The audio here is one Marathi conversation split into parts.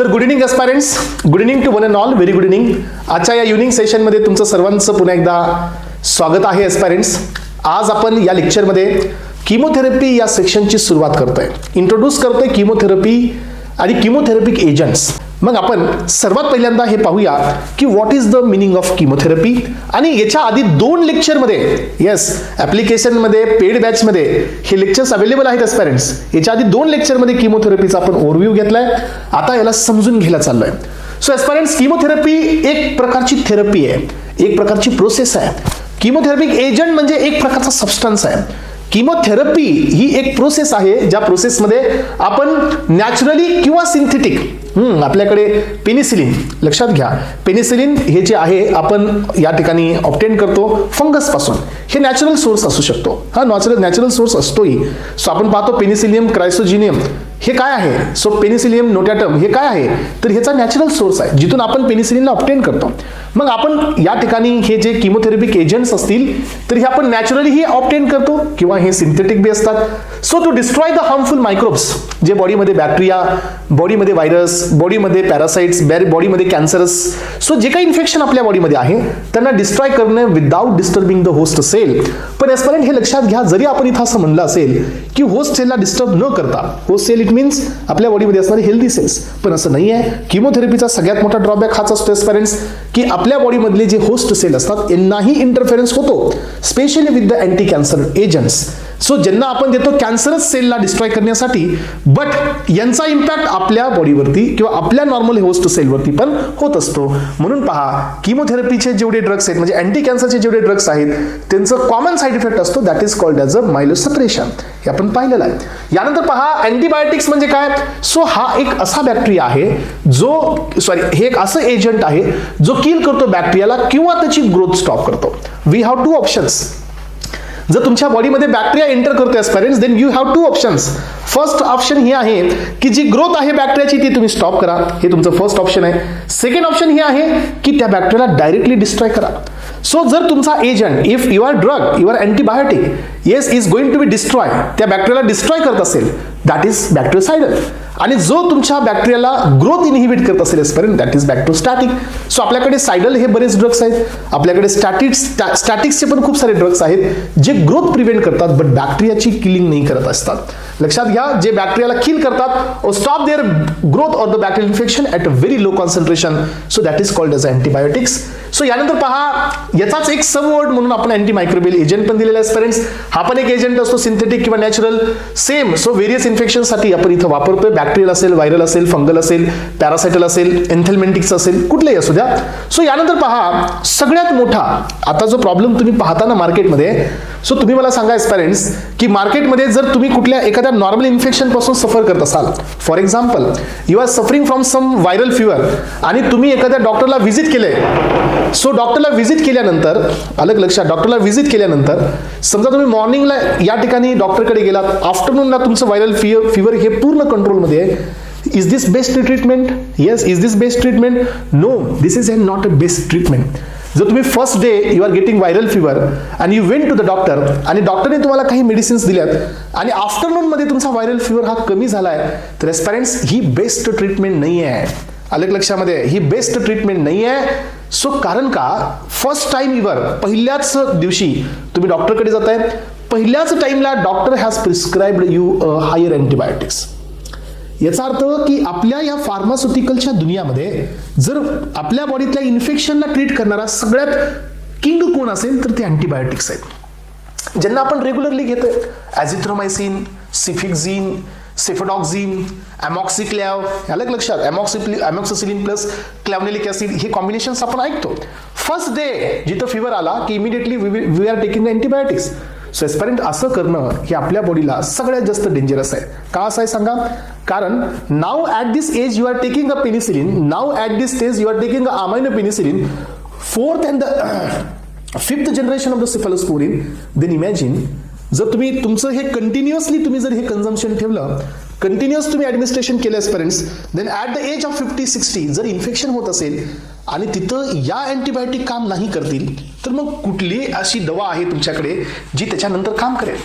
तर good evening aspirants, good evening to one and all, very good evening. आजच्या या इव्हनिंग सेशनमध्ये तुमचं सर्वांचं पुन्हा एकदा स्वागत आहे एस्पायरंट्स. आज आपण या लेक्चरमध्ये किमोथेरपी या सेक्शनची सुरुवात करतोय, इंट्रोड्यूस करतोय किमोथेरपी आणि किमोथेरपिक एजंट्स. मग आपण सर्वात पहिल्यांदा हे पाहूया की what is the meaning of chemotherapy. आणि याच्या आधी 2 लेक्चरमध्ये, येस, ॲप्लिकेशनमध्ये पेड बॅचमध्ये हे लेक्चर्स अवेलेबल आहेत एस्पायरंट्स. याच्या आधी 2 लेक्चरमध्ये किमोथेरपीचा आपण ओव्हरव्ह्यू घेतलाय. आता याला समजून घ्यायला चाललोय. सो एस्पायरंट्स, किमोथेरपी एक प्रकारची थेरपी आहे, एक प्रकारची प्रोसेस आहे. किमोथेरपिक एजंट म्हणजे एक प्रकारचा सबस्टन्स आहे. किमोथेरपी ही एक प्रोसेस आहे, ज्या प्रोसेसमध्ये आपण नॅचरली किंवा सिंथेटिक, आपल्याकडे पेनिसिलिन, लक्षात घ्या, पेनिसिलिन हे जे आहे आपण या ठिकाणी ऑब्टेन करतो फंगस पासून. हे नॅचरल सोर्स असू शकतो, हा नॅचरल सोर्स असतोही. सो आपण पाहतो पेनिसिलियम क्रायसोजिनियम हे काय आहे. सो पेनिसिलियम नोटॅटम हे काय आहे, तर ह्याचा नॅचरल सोर्स आहे जिथून आपण पेनिसिलिनला ऑब्टेन करतो. मग आपण या ठिकाणी हे जे किमोथेरपिक एजंट्स असतील तर हे आपण नॅचरली ही ऑब्टेन करतो किंवा हे सिंथेटिक बी असतात. So to destroy the harmful microbes, जे बॉडीमध्ये बॅक्टेरिया, बॉडीमध्ये व्हायरस, बॉडीमध्ये पॅरासाइट्स, बॉडीमध्ये कॅन्सरस, सो जे काही इन्फेक्शन आपल्या बॉडीमध्ये आहे त्यांना डिस्ट्रॉय करणे without disturbing the host cell. पण एस्पायरंट हे लक्षात घ्या, जरी आपण इथं असं म्हणलं असेल की होस्ट सेलला डिस्टर्ब न करता, होस्ट सेल इट मीन्स आपल्या बॉडीमध्ये असणारे हेल्दी सेल्स, पण असं नाही आहे. किमोथेरपीचा सगळ्यात मोठा ड्रॉबॅक हाच असतो एस्पायरंट्स की आपल्या बॉडीमधले जे होस्ट सेल असतात यांनाही इंटरफेरन्स होतो, specially with the anti cancer agents. So ज्यांना आपण देतो कॅन्सरस सेलला डिस्ट्रॉय करण्यासाठी, बट यांचा इम्पॅक्ट आपल्या बॉडीवरती किंवा आपल्या नॉर्मल होस्ट सेलवरती पण होत असतो. म्हणून पहा, किमोथेरपीचे जेवढे ड्रग्स आहेत, म्हणजे अँटी कॅन्सरचे जेवढे ड्रग्स आहेत, त्यांचं कॉमन साईड इफेक्ट असतो, that is called as a myelosuppression. हे आपण पाहिलेलं आहे. यानंतर पहा, अँटीबायोटिक्स म्हणजे काय. सो हा एक असा बॅक्टेरिया आहे जो, हे एक असं एजंट आहे जो किल करतो बॅक्टेरियाला किंवा त्याची ग्रोथ स्टॉप करतो. We have 2 options. जर तुमच्या बॉडीमध्ये बॅक्टेरिया एंटर करतो aspirants, then you have 2 options. First option हे आहे की जी ग्रोथ आहे बॅक्टेरियाची ती तुम्ही स्टॉप करा, हे तुमचं फर्स्ट ऑप्शन आहे. सेकंड ऑप्शन हे आहे की त्या बॅक्टेरियाला डायरेक्टली डिस्ट्रॉय करा. सो जर तुमचा agent, if your drug, your antibiotic, yes, is going to be destroy, त्या बॅक्टेरियाला डिस्ट्रॉय करत असेल, दॅट इज बॅक्टेरिसाइडल. आणि जो तुमच्या बॅक्टेरियाला ग्रोथ इनहिबिट करत असेल एस्पायरंट, दॅट इज बॅक्टेरोस्टॅटिक. सो आपल्याकडे सायडल हे बरेच ड्रग्स आहेत, आपल्याकडे स्टॅटिक्सचे पण खूप सारे ड्रग्स आहेत जे ग्रोथ प्रिव्हेंट करतात बट बॅक्टेरियाची किलिंग नाही करत असतात. लक्षात घ्या, जे बॅक्टेरियाला किल करतात और stop their growth or the bacterial infection at a very low concentration, so that is called as antibiotics. So यानंतर पहा, याचाच एक सब वर्ड म्हणून आपण अँटीमायक्रोबियल एजंट पण दिलेला आहे एस्पायरंट्स. हा पण एक एजंट असतो, सिंथेटिक किंवा नॅचरल, सेम. सो व्हेरियस इन्फेक्शनसाठी आपण इथं वापरतोय. बॅक्टेरियल असेल, व्हायरल असेल, फंगल असेल, पॅरासाइटल असेल, एन्थेलमेंटिक्स असेल, कुठलेही असू द्या. सो यानंतर पहा, सगळ्यात मोठा आता जो प्रॉब्लेम तुम्ही पाहता ना मार्केटमध्ये, सो तुम्ही मला सांगा एस्पायरंट्स की मार्केटमध्ये जर तुम्ही कुठल्या एखाद्या नॉर्मल इन्फेक्शन पासून सफर करत असाल, for example you are suffering from some viral fever, आणि तुम्ही एखाद्या डॉक्टरला व्हिजिट केले. सो डॉक्टरला व्हिजिट केल्यानंतर, अलग लक्षात, डॉक्टरला व्हिजिट केल्यानंतर समजा तुम्ही मॉर्निंगला या ठिकाणी डॉक्टरकडे गेलात, आफ्टरनूनला तुमचं व्हायरल फिवर हे पूर्ण कंट्रोलमध्ये आहे. Is this best treatment? Yes. Is this best treatment? No, this is not a best treatment. जर तुम्ही first day you are getting viral fever आणि you went to the doctor आणि डॉक्टरने तुम्हाला काही मेडिसिन्स दिल्यात आणि आफ्टरनूनमध्ये तुमचा व्हायरल फिवर हा कमी झालाय, तर एस्पायरंट्स ही बेस्ट ट्रीटमेंट नाही आहे. अलग लक्षामध्ये, ही बेस्ट ट्रीटमेंट नाही आहे. सो कारण का, फर्स्ट टाइम इवर, पहिल्याच दिवशी तुम्ही डॉक्टरकडे जाताय, पहिल्याच टाइमला doctor has prescribed you hire antibiotics. याचा अर्थ की आपल्या या फार्मास्युटिकलच्या दुनियामध्ये जर आपल्या बॉडीतल्या इन्फेक्शनला ट्रीट करणारा सगळ्यात किंग कोण असेल तर ते अँटीबायोटिक्स आहेत, ज्यांना आपण रेग्युलरली घेतोय. ॲझिथ्रोमायसिन, सिफिक्झिन, सेफोडॉक्झिन, अमॉक्सिक्लॅव, अलग लक्षात, अमॉक्सिसिलिन प्लस क्लॅव्हनिलिक ॲसिड, हे कॉम्बिनेशन्स आपण ऐकतो. फर्स्ट डे जिथं फिवर आला की immediately we are taking antibiotics. So aspirant असं करणं हे आपल्या बॉडीला सगळ्यात जास्त डेंजरस आहे. का असं आहे सांगा? कारण now at this age you are taking a penicillin, now at this stage you are taking a amino penicillin, 4th and the 5th generation of the cephalosporin. Then imagine जर तुम्ही तुमचं हे कंटिन्युअसली तुम्ही जर हे कन्झम्पशन ठेवलं, कंटिन्युअस तुम्ही ॲडमिनिस्ट्रेशन केलं aspirants, then at the age of 50-60 जर इन्फेक्शन होत असेल आणि तिथं या अँटीबायोटिक काम नाही करतील, तर मग कुठली अशी दवा आहे तुमच्याकडे जी त्याच्यानंतर काम करेल?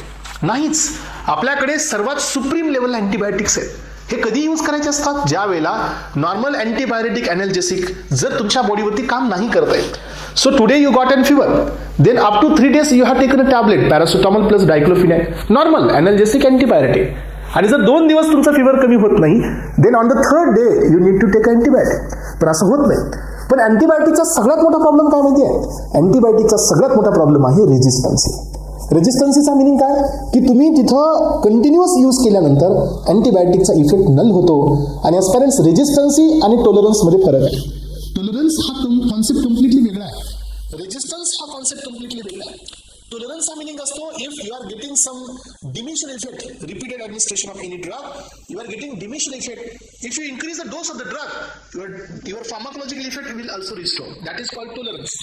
नाहीच. आपल्याकडे सर्वात सुप्रीम लेवलला अँटीबायोटिक्स आहेत. हे कधी यूज करायचे असतात? ज्या वेळेला नॉर्मल अँटीबायोटिक अनॅल्जेसिक जर तुमच्या बॉडीवरती काम नाही करत आहे. So today you got an fever, then up to 3 days you have taken a tablet paracetamol plus diclofenac, normal analgesic antibiotic. आणि जर 2 दिवस तुमचा फीवर कमी होत नाही, then on the 3rd day you need to take antibiotic. पण असं होत नाही. पण अँटीबायोटिकचा सगळ्यात मोठा प्रॉब्लेम काय माहिती आहे? अँटीबायोटिकचा सगळ्यात मोठा प्रॉब्लेम आहे रेजिस्टन्सी. रेजिस्टन्सीचा मिनिंग काय? की तुम्ही तिथं कंटिन्युअस यूज केल्यानंतर अँटीबायोटिकचा इफेक्ट नल होतो. आणि ॲज पेरेंट्स रेजिस्टन्सी आणि टॉलरन्समध्ये फरक आहे. टॉलरन्स हा कॉन्सेप्ट कम्प्लिटली वेगळा आहे. रेजिस्टन्स हा कॉन्सेप्ट कम्प्लिटली वेगळा आहे. टॉलरन्सचा मिनिंग असतो if you are getting some diminution effect, repeated administration of any drug, you are getting diminution effect. If you increase the dose of the drug, your pharmacological effect will also restore. That is called tolerance.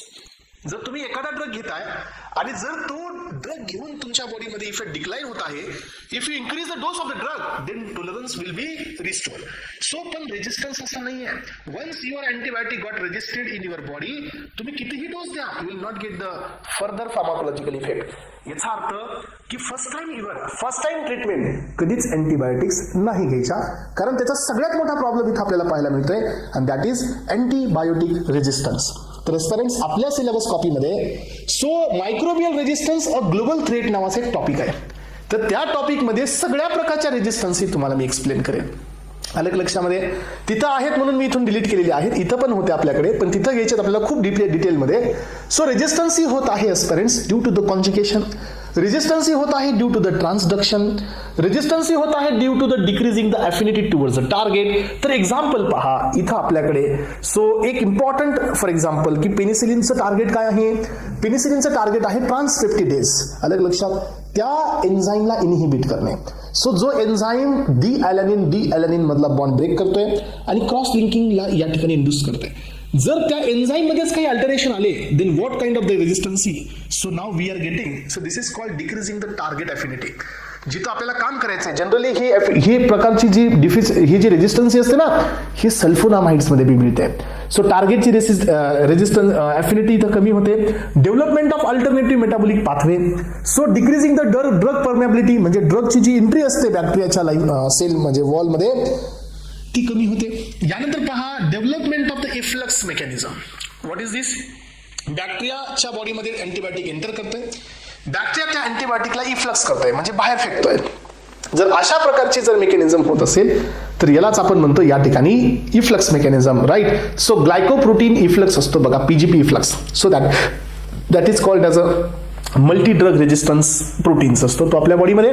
जर तुम्ही एखादा ड्रग घेताय आणि जर तो ड्रग घेऊन तुमच्या बॉडीमध्ये इफेक्ट डिक्लाइन होत आहे, if you increase the dose of the drug, then tolerance will be restore. So पण रेजिस्टन्स असं नाही आहे. Once your antibiotic got registered in your body, तुम्ही कितीही डोस द्या, you will not get the further pharmacological effect. याचा अर्थ की फर्स्ट टाइम ट्रीटमेंट कधीच अँटीबायोटिक्स नाही घ्यायच्या, कारण त्याचा सगळ्यात मोठा प्रॉब्लेम इथं आपल्याला पाहायला मिळतोय, and that is antibiotic resistance. तर स्टुडंट्स, आपल्या सिलेबस कॉपीमध्ये so microbial resistance a global threat नावाचे एक टॉपिक आहे. तर त्या टॉपिकमध्ये सगळ्या प्रकारच्या रेजिस्टन्सी तुम्हाला मी एक्सप्लेन करेन. आलं लक्षामध्ये? तिथं आहेत म्हणून मी इथून डिलीट केलेली आहेत. इथं पण होते आपल्याकडे, पण तिथं घ्यायचे आपल्याला खूप डिटेलमध्ये. सो रेजिस्टन्सी होत आहे aspirants due to the conjugation. Resistancy होत आहे due to the transduction. Resistancy होत आहे due to the decreasing the affinity towards the target. तर एक्झाम्पल पहा इथं आपल्याकडे. सो एक इम्पॉर्टंट फॉर एक्झाम्पल की पेनिसिलिनचं टार्गेट काय आहे? पेनिसिलिनचं टार्गेट आहे ट्रान्सपेप्टिडेज. आलं लक्षात? त्या एन्झाईमला इनहिबिट करणे. सो जो एन्झाईम डी ॲलॅनिन मधला बॉन्ड ब्रेक करतोय आणि क्रॉस लिंकिंगला या ठिकाणी इंड्यूस करतोय. जर त्या एन्झाईम मध्येच काही अल्टरेशन आले, then what kind of the resistancy? So now we are getting, so this is called decreasing the target affinity. जिथं आपल्याला काम करायचं आहे जनरली ही प्रकारची ही जी रेजिस्टन्सी असते ना, ही सल्फोनामाइड्स मध्ये बी मिळते. सो टार्गेटची रेजिस्टन्स अफिनिटी इथं कमी होते. Development of alternative metabolic pathway. So decreasing the drug permeability, म्हणजे ड्रगची जी एंट्री असते बॅक्टेरियाच्या सेल म्हणजे वॉलमध्ये, ती कमी होते. यानंतर पहा development of the efflux mechanism. What is this? बॅक्टेरियाच्या बॉडीमध्ये अँटीबायोटिक एंटर करतोय, बॅक्टेरिया त्या अँटीबायोटिकला इफ्लक्स करतोय म्हणजे बाहेर फेकतोय. जर अशा प्रकारची जर मेकॅनिझम होत असेल तर यालाच आपण म्हणतो या ठिकाणी efflux mechanism, right? So glycoprotein efflux असतो बघा, PGP efflux. So that is called as a multi drug resistance proteins असतो तो आपल्या बॉडीमध्ये.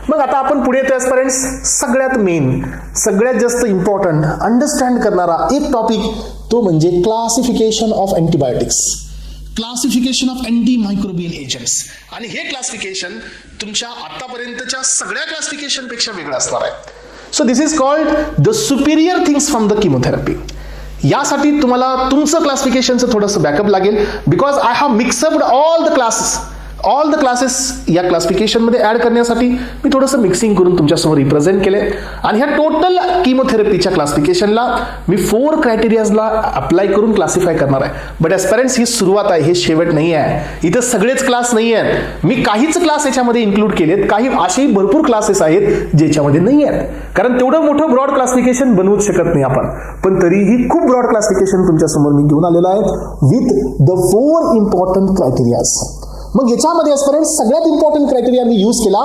मग आता आपण पुढे येतो एस्पिरंट्स, सगळ्यात मेन, सगळ्यात जास्त इम्पॉर्टंट अंडरस्टँड करणारा एक टॉपिक, तो म्हणजे classification of antibiotics, classification of anti microbial agents. आणि हे क्लासिफिकेशन तुमच्या आतापर्यंतच्या सगळ्या क्लासिफिकेशन पेक्षा वेगळं असणार आहे. So this is called the superior things from the chemotherapy. यासाठी तुम्हाला तुमचं क्लासिफिकेशनचं थोडंसं बॅकअप लागेल, because I have mixed up all the classes या क्लासिफिकेशनमध्ये ऍड करण्यासाठी मी थोडंसं मिक्सिंग करून तुमच्यासमोर रिप्रेझेंट केले. आणि ह्या टोटल किमोथेरपीच्या क्लासिफिकेशनला मी 4 क्रायटेरियाजला अप्लाय करून क्लासिफाय करणार आहे. बट ॲज पेरेंट्स ही सुरुवात आहे, हे शेवट नाही आहे. इथं सगळेच क्लास नाही आहेत. मी काहीच क्लास याच्यामध्ये इन्क्लूड केलेत, काही असेही भरपूर क्लासेस आहेत ज्याच्यामध्ये नाही आहेत, कारण तेवढं मोठं ब्रॉड क्लासिफिकेशन बनवूच शकत नाही आपण. पण तरीही खूप ब्रॉड क्लासिफिकेशन तुमच्यासमोर मी घेऊन आलेलो आहे विथ द 4 इम्पॉर्टंट क्रायटेरियाज. मग याच्यामध्ये सगळ्यात इम्पॉर्टंट क्रायटेरिया मी यूज केला.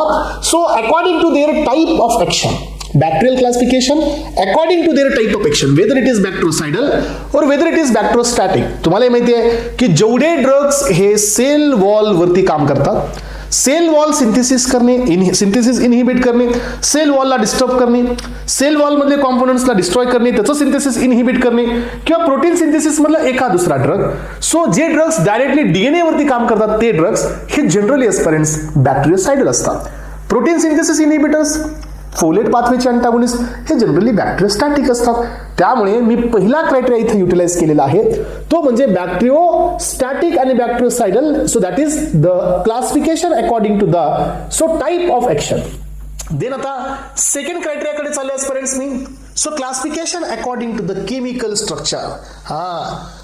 So according to their type of action, bacterial classification according to their type of action, whether it is bactericidal और वेदर इट इज बॅक्टेरोस्टॅटिक. तुम्हाला माहिती आहे की जेवढे ड्रग्स हे सेल वॉल वरती काम करतात, सेल वॉल सिंथेसिस इनहिबिट करणे, सेल वॉलला डिस्टर्ब करणे, सेल वॉल मधले कॉम्पोनंट्सला डिस्ट्रॉय करणे, त्याचं सिंथेसिस इनहिबिट करणे, किंवा प्रोटीन सिंथेसिस मधला एका दुसरा ड्रग. सो जे ड्रग्स डायरेक्टली डीएनए वरती काम करतात ते ड्रग्स हे जनरली एस्पिरंट्स बॅक्टेरियोसाइडल असतात. प्रोटीन सिंथेसिस इनहिबिटर्स, फोलेट पाथवेचे अँटागोनिस्ट हे जनरली बॅक्टेरियोस्टॅटिक असतात. त्यामुळे मी पहिला क्रायटेरिया इथे युटिलाइज केलेला आहे, तो म्हणजे बॅक्टेरियोस्टॅटिक आणि bactericidal. So that is the classification according to the type of action. Then आता सेकंड क्रायटेरियाकडे चालले एस्पिरंट्स मी. So classification according to the chemical structure.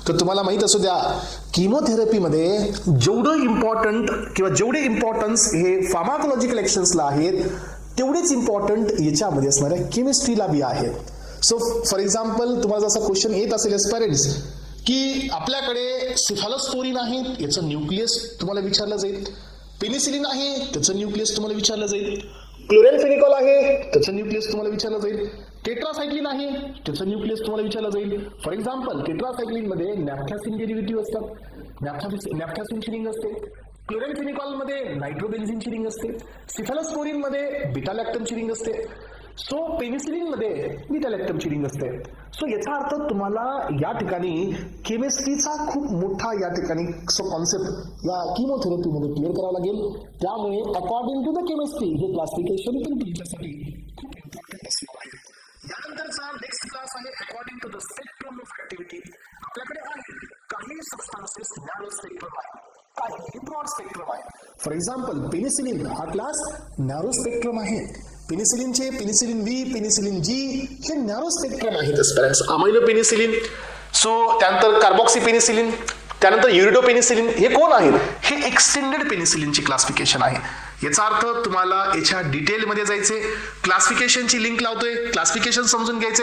तर तुम्हाला माहित असू द्या, किमोथेरपीमध्ये जेवढं इम्पॉर्टंट किंवा जेवढे इम्पॉर्टन्स हे फार्माकोलॉजिकल ऍक्शन्सला आहेत, तेवढेच इम्पॉर्टंट याच्यामध्ये असणाऱ्या केमिस्ट्रीला बी आहे. सो फॉर एक्झाम्पल तुम्हाला जसा क्वेश्चन येत असेल एस्पायरंट्स की आपल्याकडे सिफॅलोस्पोरिन आहे, याचं न्यूक्लियस तुम्हाला विचारलं जाईल. पेनिसिलिन आहे, त्याचं न्यूक्लियस तुम्हाला विचारलं जाईल. क्लोरेनफेनिकॉल आहे, त्याचं न्यूक्लियस तुम्हाला विचारलं जाईल. टेट्रासायक्लिन आहे, त्याचं न्यूक्लियस तुम्हाला विचारलं जाईल. फॉर एक्झाम्पल टेट्रासायक्लिन मध्ये नॅफ्थॅसिन डेरिव्हेटिव्ह असतात, नॅफ्थॅसिनची रिंग असते. क्लोरेनफेनिकॉल मध्ये नायट्रोबेन्झिनची रिंग असते. सिफॅलोस्पोरिन मध्ये बीटा लॅक्टमची रिंग असते. सो पेनिसिलिन मध्ये बीटा लॅक्टमची रिंग असते. सो याचा अर्थ तुम्हाला या ठिकाणी केमिस्ट्रीचा खूप मोठा या ठिकाणी कॉन्सेप्ट या किमोथेरपीमध्ये क्लिअर करावा लागेल. त्यामुळे अकॉर्डिंग टू द केमिस्ट्री हे क्लासिफिकेशन पण तुमच्यासाठी खूप इम्पॉर्टंट असणार आहे. यानंतरचा नेक्स्ट क्लास आहे according to the spectrum of activity. आपल्याकडे आहे काही सबस्टान्सेस नॅरो स्पेक्ट्रम आहे, काही ब्रॉड स्पेक्ट्रम आहे. फॉर एक्झाम्पल पेनिसिलिन हा क्लास नॅरो स्पेक्ट्रम आहे. पेनिसिलिनचे पेनिसिलिन व्ही, पेनिसिलिन जी हे नॅरो स्पेक्ट्रम आहेत. अमायनो पेनिसिलिन, सो त्यानंतर कार्बॉक्सी पेनिसिलिन, त्यानंतर युरिडो पेनिसिलिन हे कोण आहेत? हे एक्सटेंडेड पेनिसिलिनची क्लासिफिकेशन आहे. याचा अर्थ तुम्हाला याच्या डिटेलमध्ये जायचे, क्लासिफिकेशनची लिंक लावतोय, क्लासिफिकेशन समजून घ्यायचे.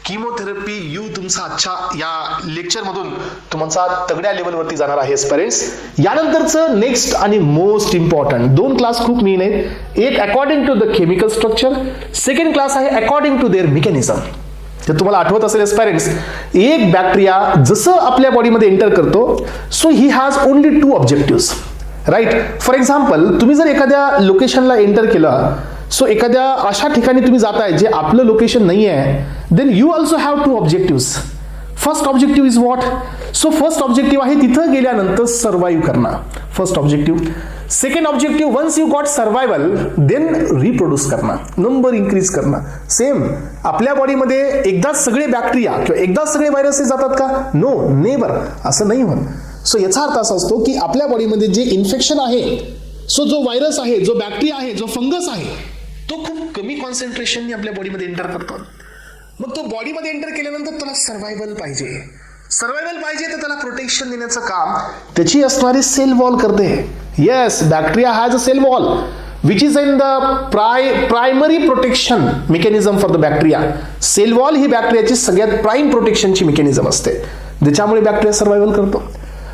किमोथेरपी यू तुमचा आजच्या या लेक्चरमधून तुमचा तगड्या लेवलवरती जाणार आहे पेरेंट्स. यानंतरचं नेक्स्ट आणि मोस्ट इम्पॉर्टंट 2 क्लास खूप मेन आहेत. एक according to the chemical structure, second class आहे अकॉर्डिंग टू देअर मेकॅनिझम. ते तुम्हाला आठवत असेल पेरेंट्स, एक बॅक्टेरिया जसं आपल्या बॉडीमध्ये एंटर करतो, so he has only 2 objectives, right. For example तुम्ही जर एखाद्या लोकेशनला एंटर केलं, सो एखाद्या अशा ठिकाणी तुम्ही जाताय जे आपलं लोकेशन नाही आहे, then you also have 2 objectives. First objective is what? So first objective आहे तिथं गेल्यानंतर सर्व्हाइव्ह करणं, first objective. Second objective once you got survival then reproduce करणं, नंबर इन्क्रीज करणं. सेम आपल्या बॉडीमध्ये एकदाच सगळे बॅक्टेरिया किंवा एकदाच सगळे व्हायरसेस जातात का? नो, नेवर, असं नाही होत. सो याचा अर्थ असा असतो की आपल्या बॉडीमध्ये जे इन्फेक्शन आहे, सो जो व्हायरस आहे, जो बॅक्टेरिया आहे, जो फंगस आहे, तो खूप कमी कॉन्सन्ट्रेशनने आपल्या बॉडीमध्ये एंटर करतो. मग तो बॉडीमध्ये एंटर केल्यानंतर त्याला सर्व्हायवल पाहिजे. सर्व्हायवल पाहिजे तर त्याला प्रोटेक्शन देण्याचं काम त्याची असणारी सेल वॉल करते. Yes, bacteria has a cell wall which is in the primary protection mechanism for the bacteria. Cell wall ही बॅक्टेरियाची सगळ्यात प्राईम प्रोटेक्शनची मेकॅनिझम असते, ज्याच्यामुळे बॅक्टेरिया सर्व्हायवल करतो.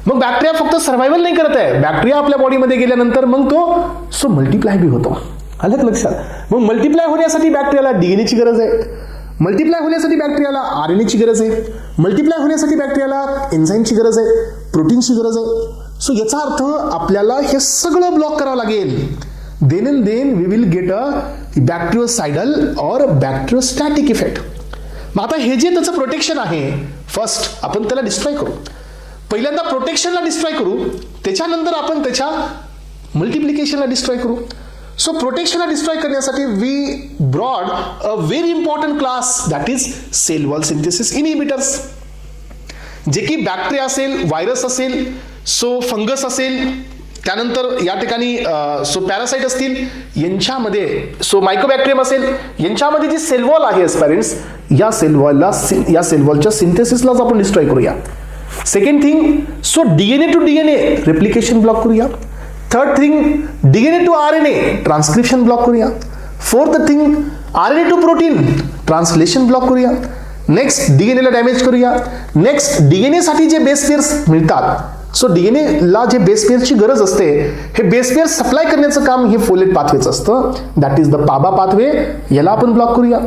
मग बॅक्टेरिया फक्त सर्व्हायवल नाही करत आहे, बॅक्टेरिया आपल्या बॉडीमध्ये गेल्यानंतर मग तो मल्टिप्लाय बी होतो. आलं का लक्षात? मग मल्टिप्लाय होण्यासाठी बॅक्टेरियाला डीएनएची गरज आहे, मल्टिप्लाय होण्यासाठी बॅक्टेरियाला आरएनएची गरज आहे, मल्टिप्लाय होण्यासाठी बॅक्टेरियाला एन्झाईमची गरज आहे, प्रोटीनची गरज आहे. सो याचा अर्थ आपल्याला हे सगळं ब्लॉक करावं लागेल. Then and then we will get a bactericidal और बॅक्टेरियोस्टॅटिक इफेक्ट. मग आता हे जे त्याचं प्रोटेक्शन आहे, फर्स्ट आपण त्याला डिस्ट्रॉय करू. पहिल्यांदा प्रोटेक्शनला डिस्ट्रॉय करू, त्याच्यानंतर आपण त्याच्या मल्टिप्लिकेशनला डिस्ट्रॉय करू. सो प्रोटेक्शनला डिस्ट्रॉय करण्यासाठी we broad a very important class that is cell wall synthesis inhibitors, जे की बॅक्टेरिया असेल, व्हायरस असेल, सो फंगस असेल, त्यानंतर या ठिकाणी सो पॅरासाइट असतील, यांच्यामध्ये सो मायक्रोबॅक्टेरियम असेल, यांच्यामध्ये जी सेल वॉल आहे पेरेंट्स, या सेल वॉलच्या सिंथेसिसलाच आपण डिस्ट्रॉय करूया. Second thing, so DNA to DNA replication block करूया. Third thing, DNA to RNA transcription block करूया. Fourth thing, RNA to protein translation block करूया. नेक्स्ट डीएनए ला डॅमेज करूया. नेक्स्ट डीएनए साठी जे बेस पेअर्स मिळतात, सो डीएनए ला जे बेस पेअरची गरज असते, हे बेस पेअर सप्लाय करण्याचं काम हे फोलेट पाथवेच असतं, दॅट इज द पाबा पाथवे, याला आपण ब्लॉक करूया.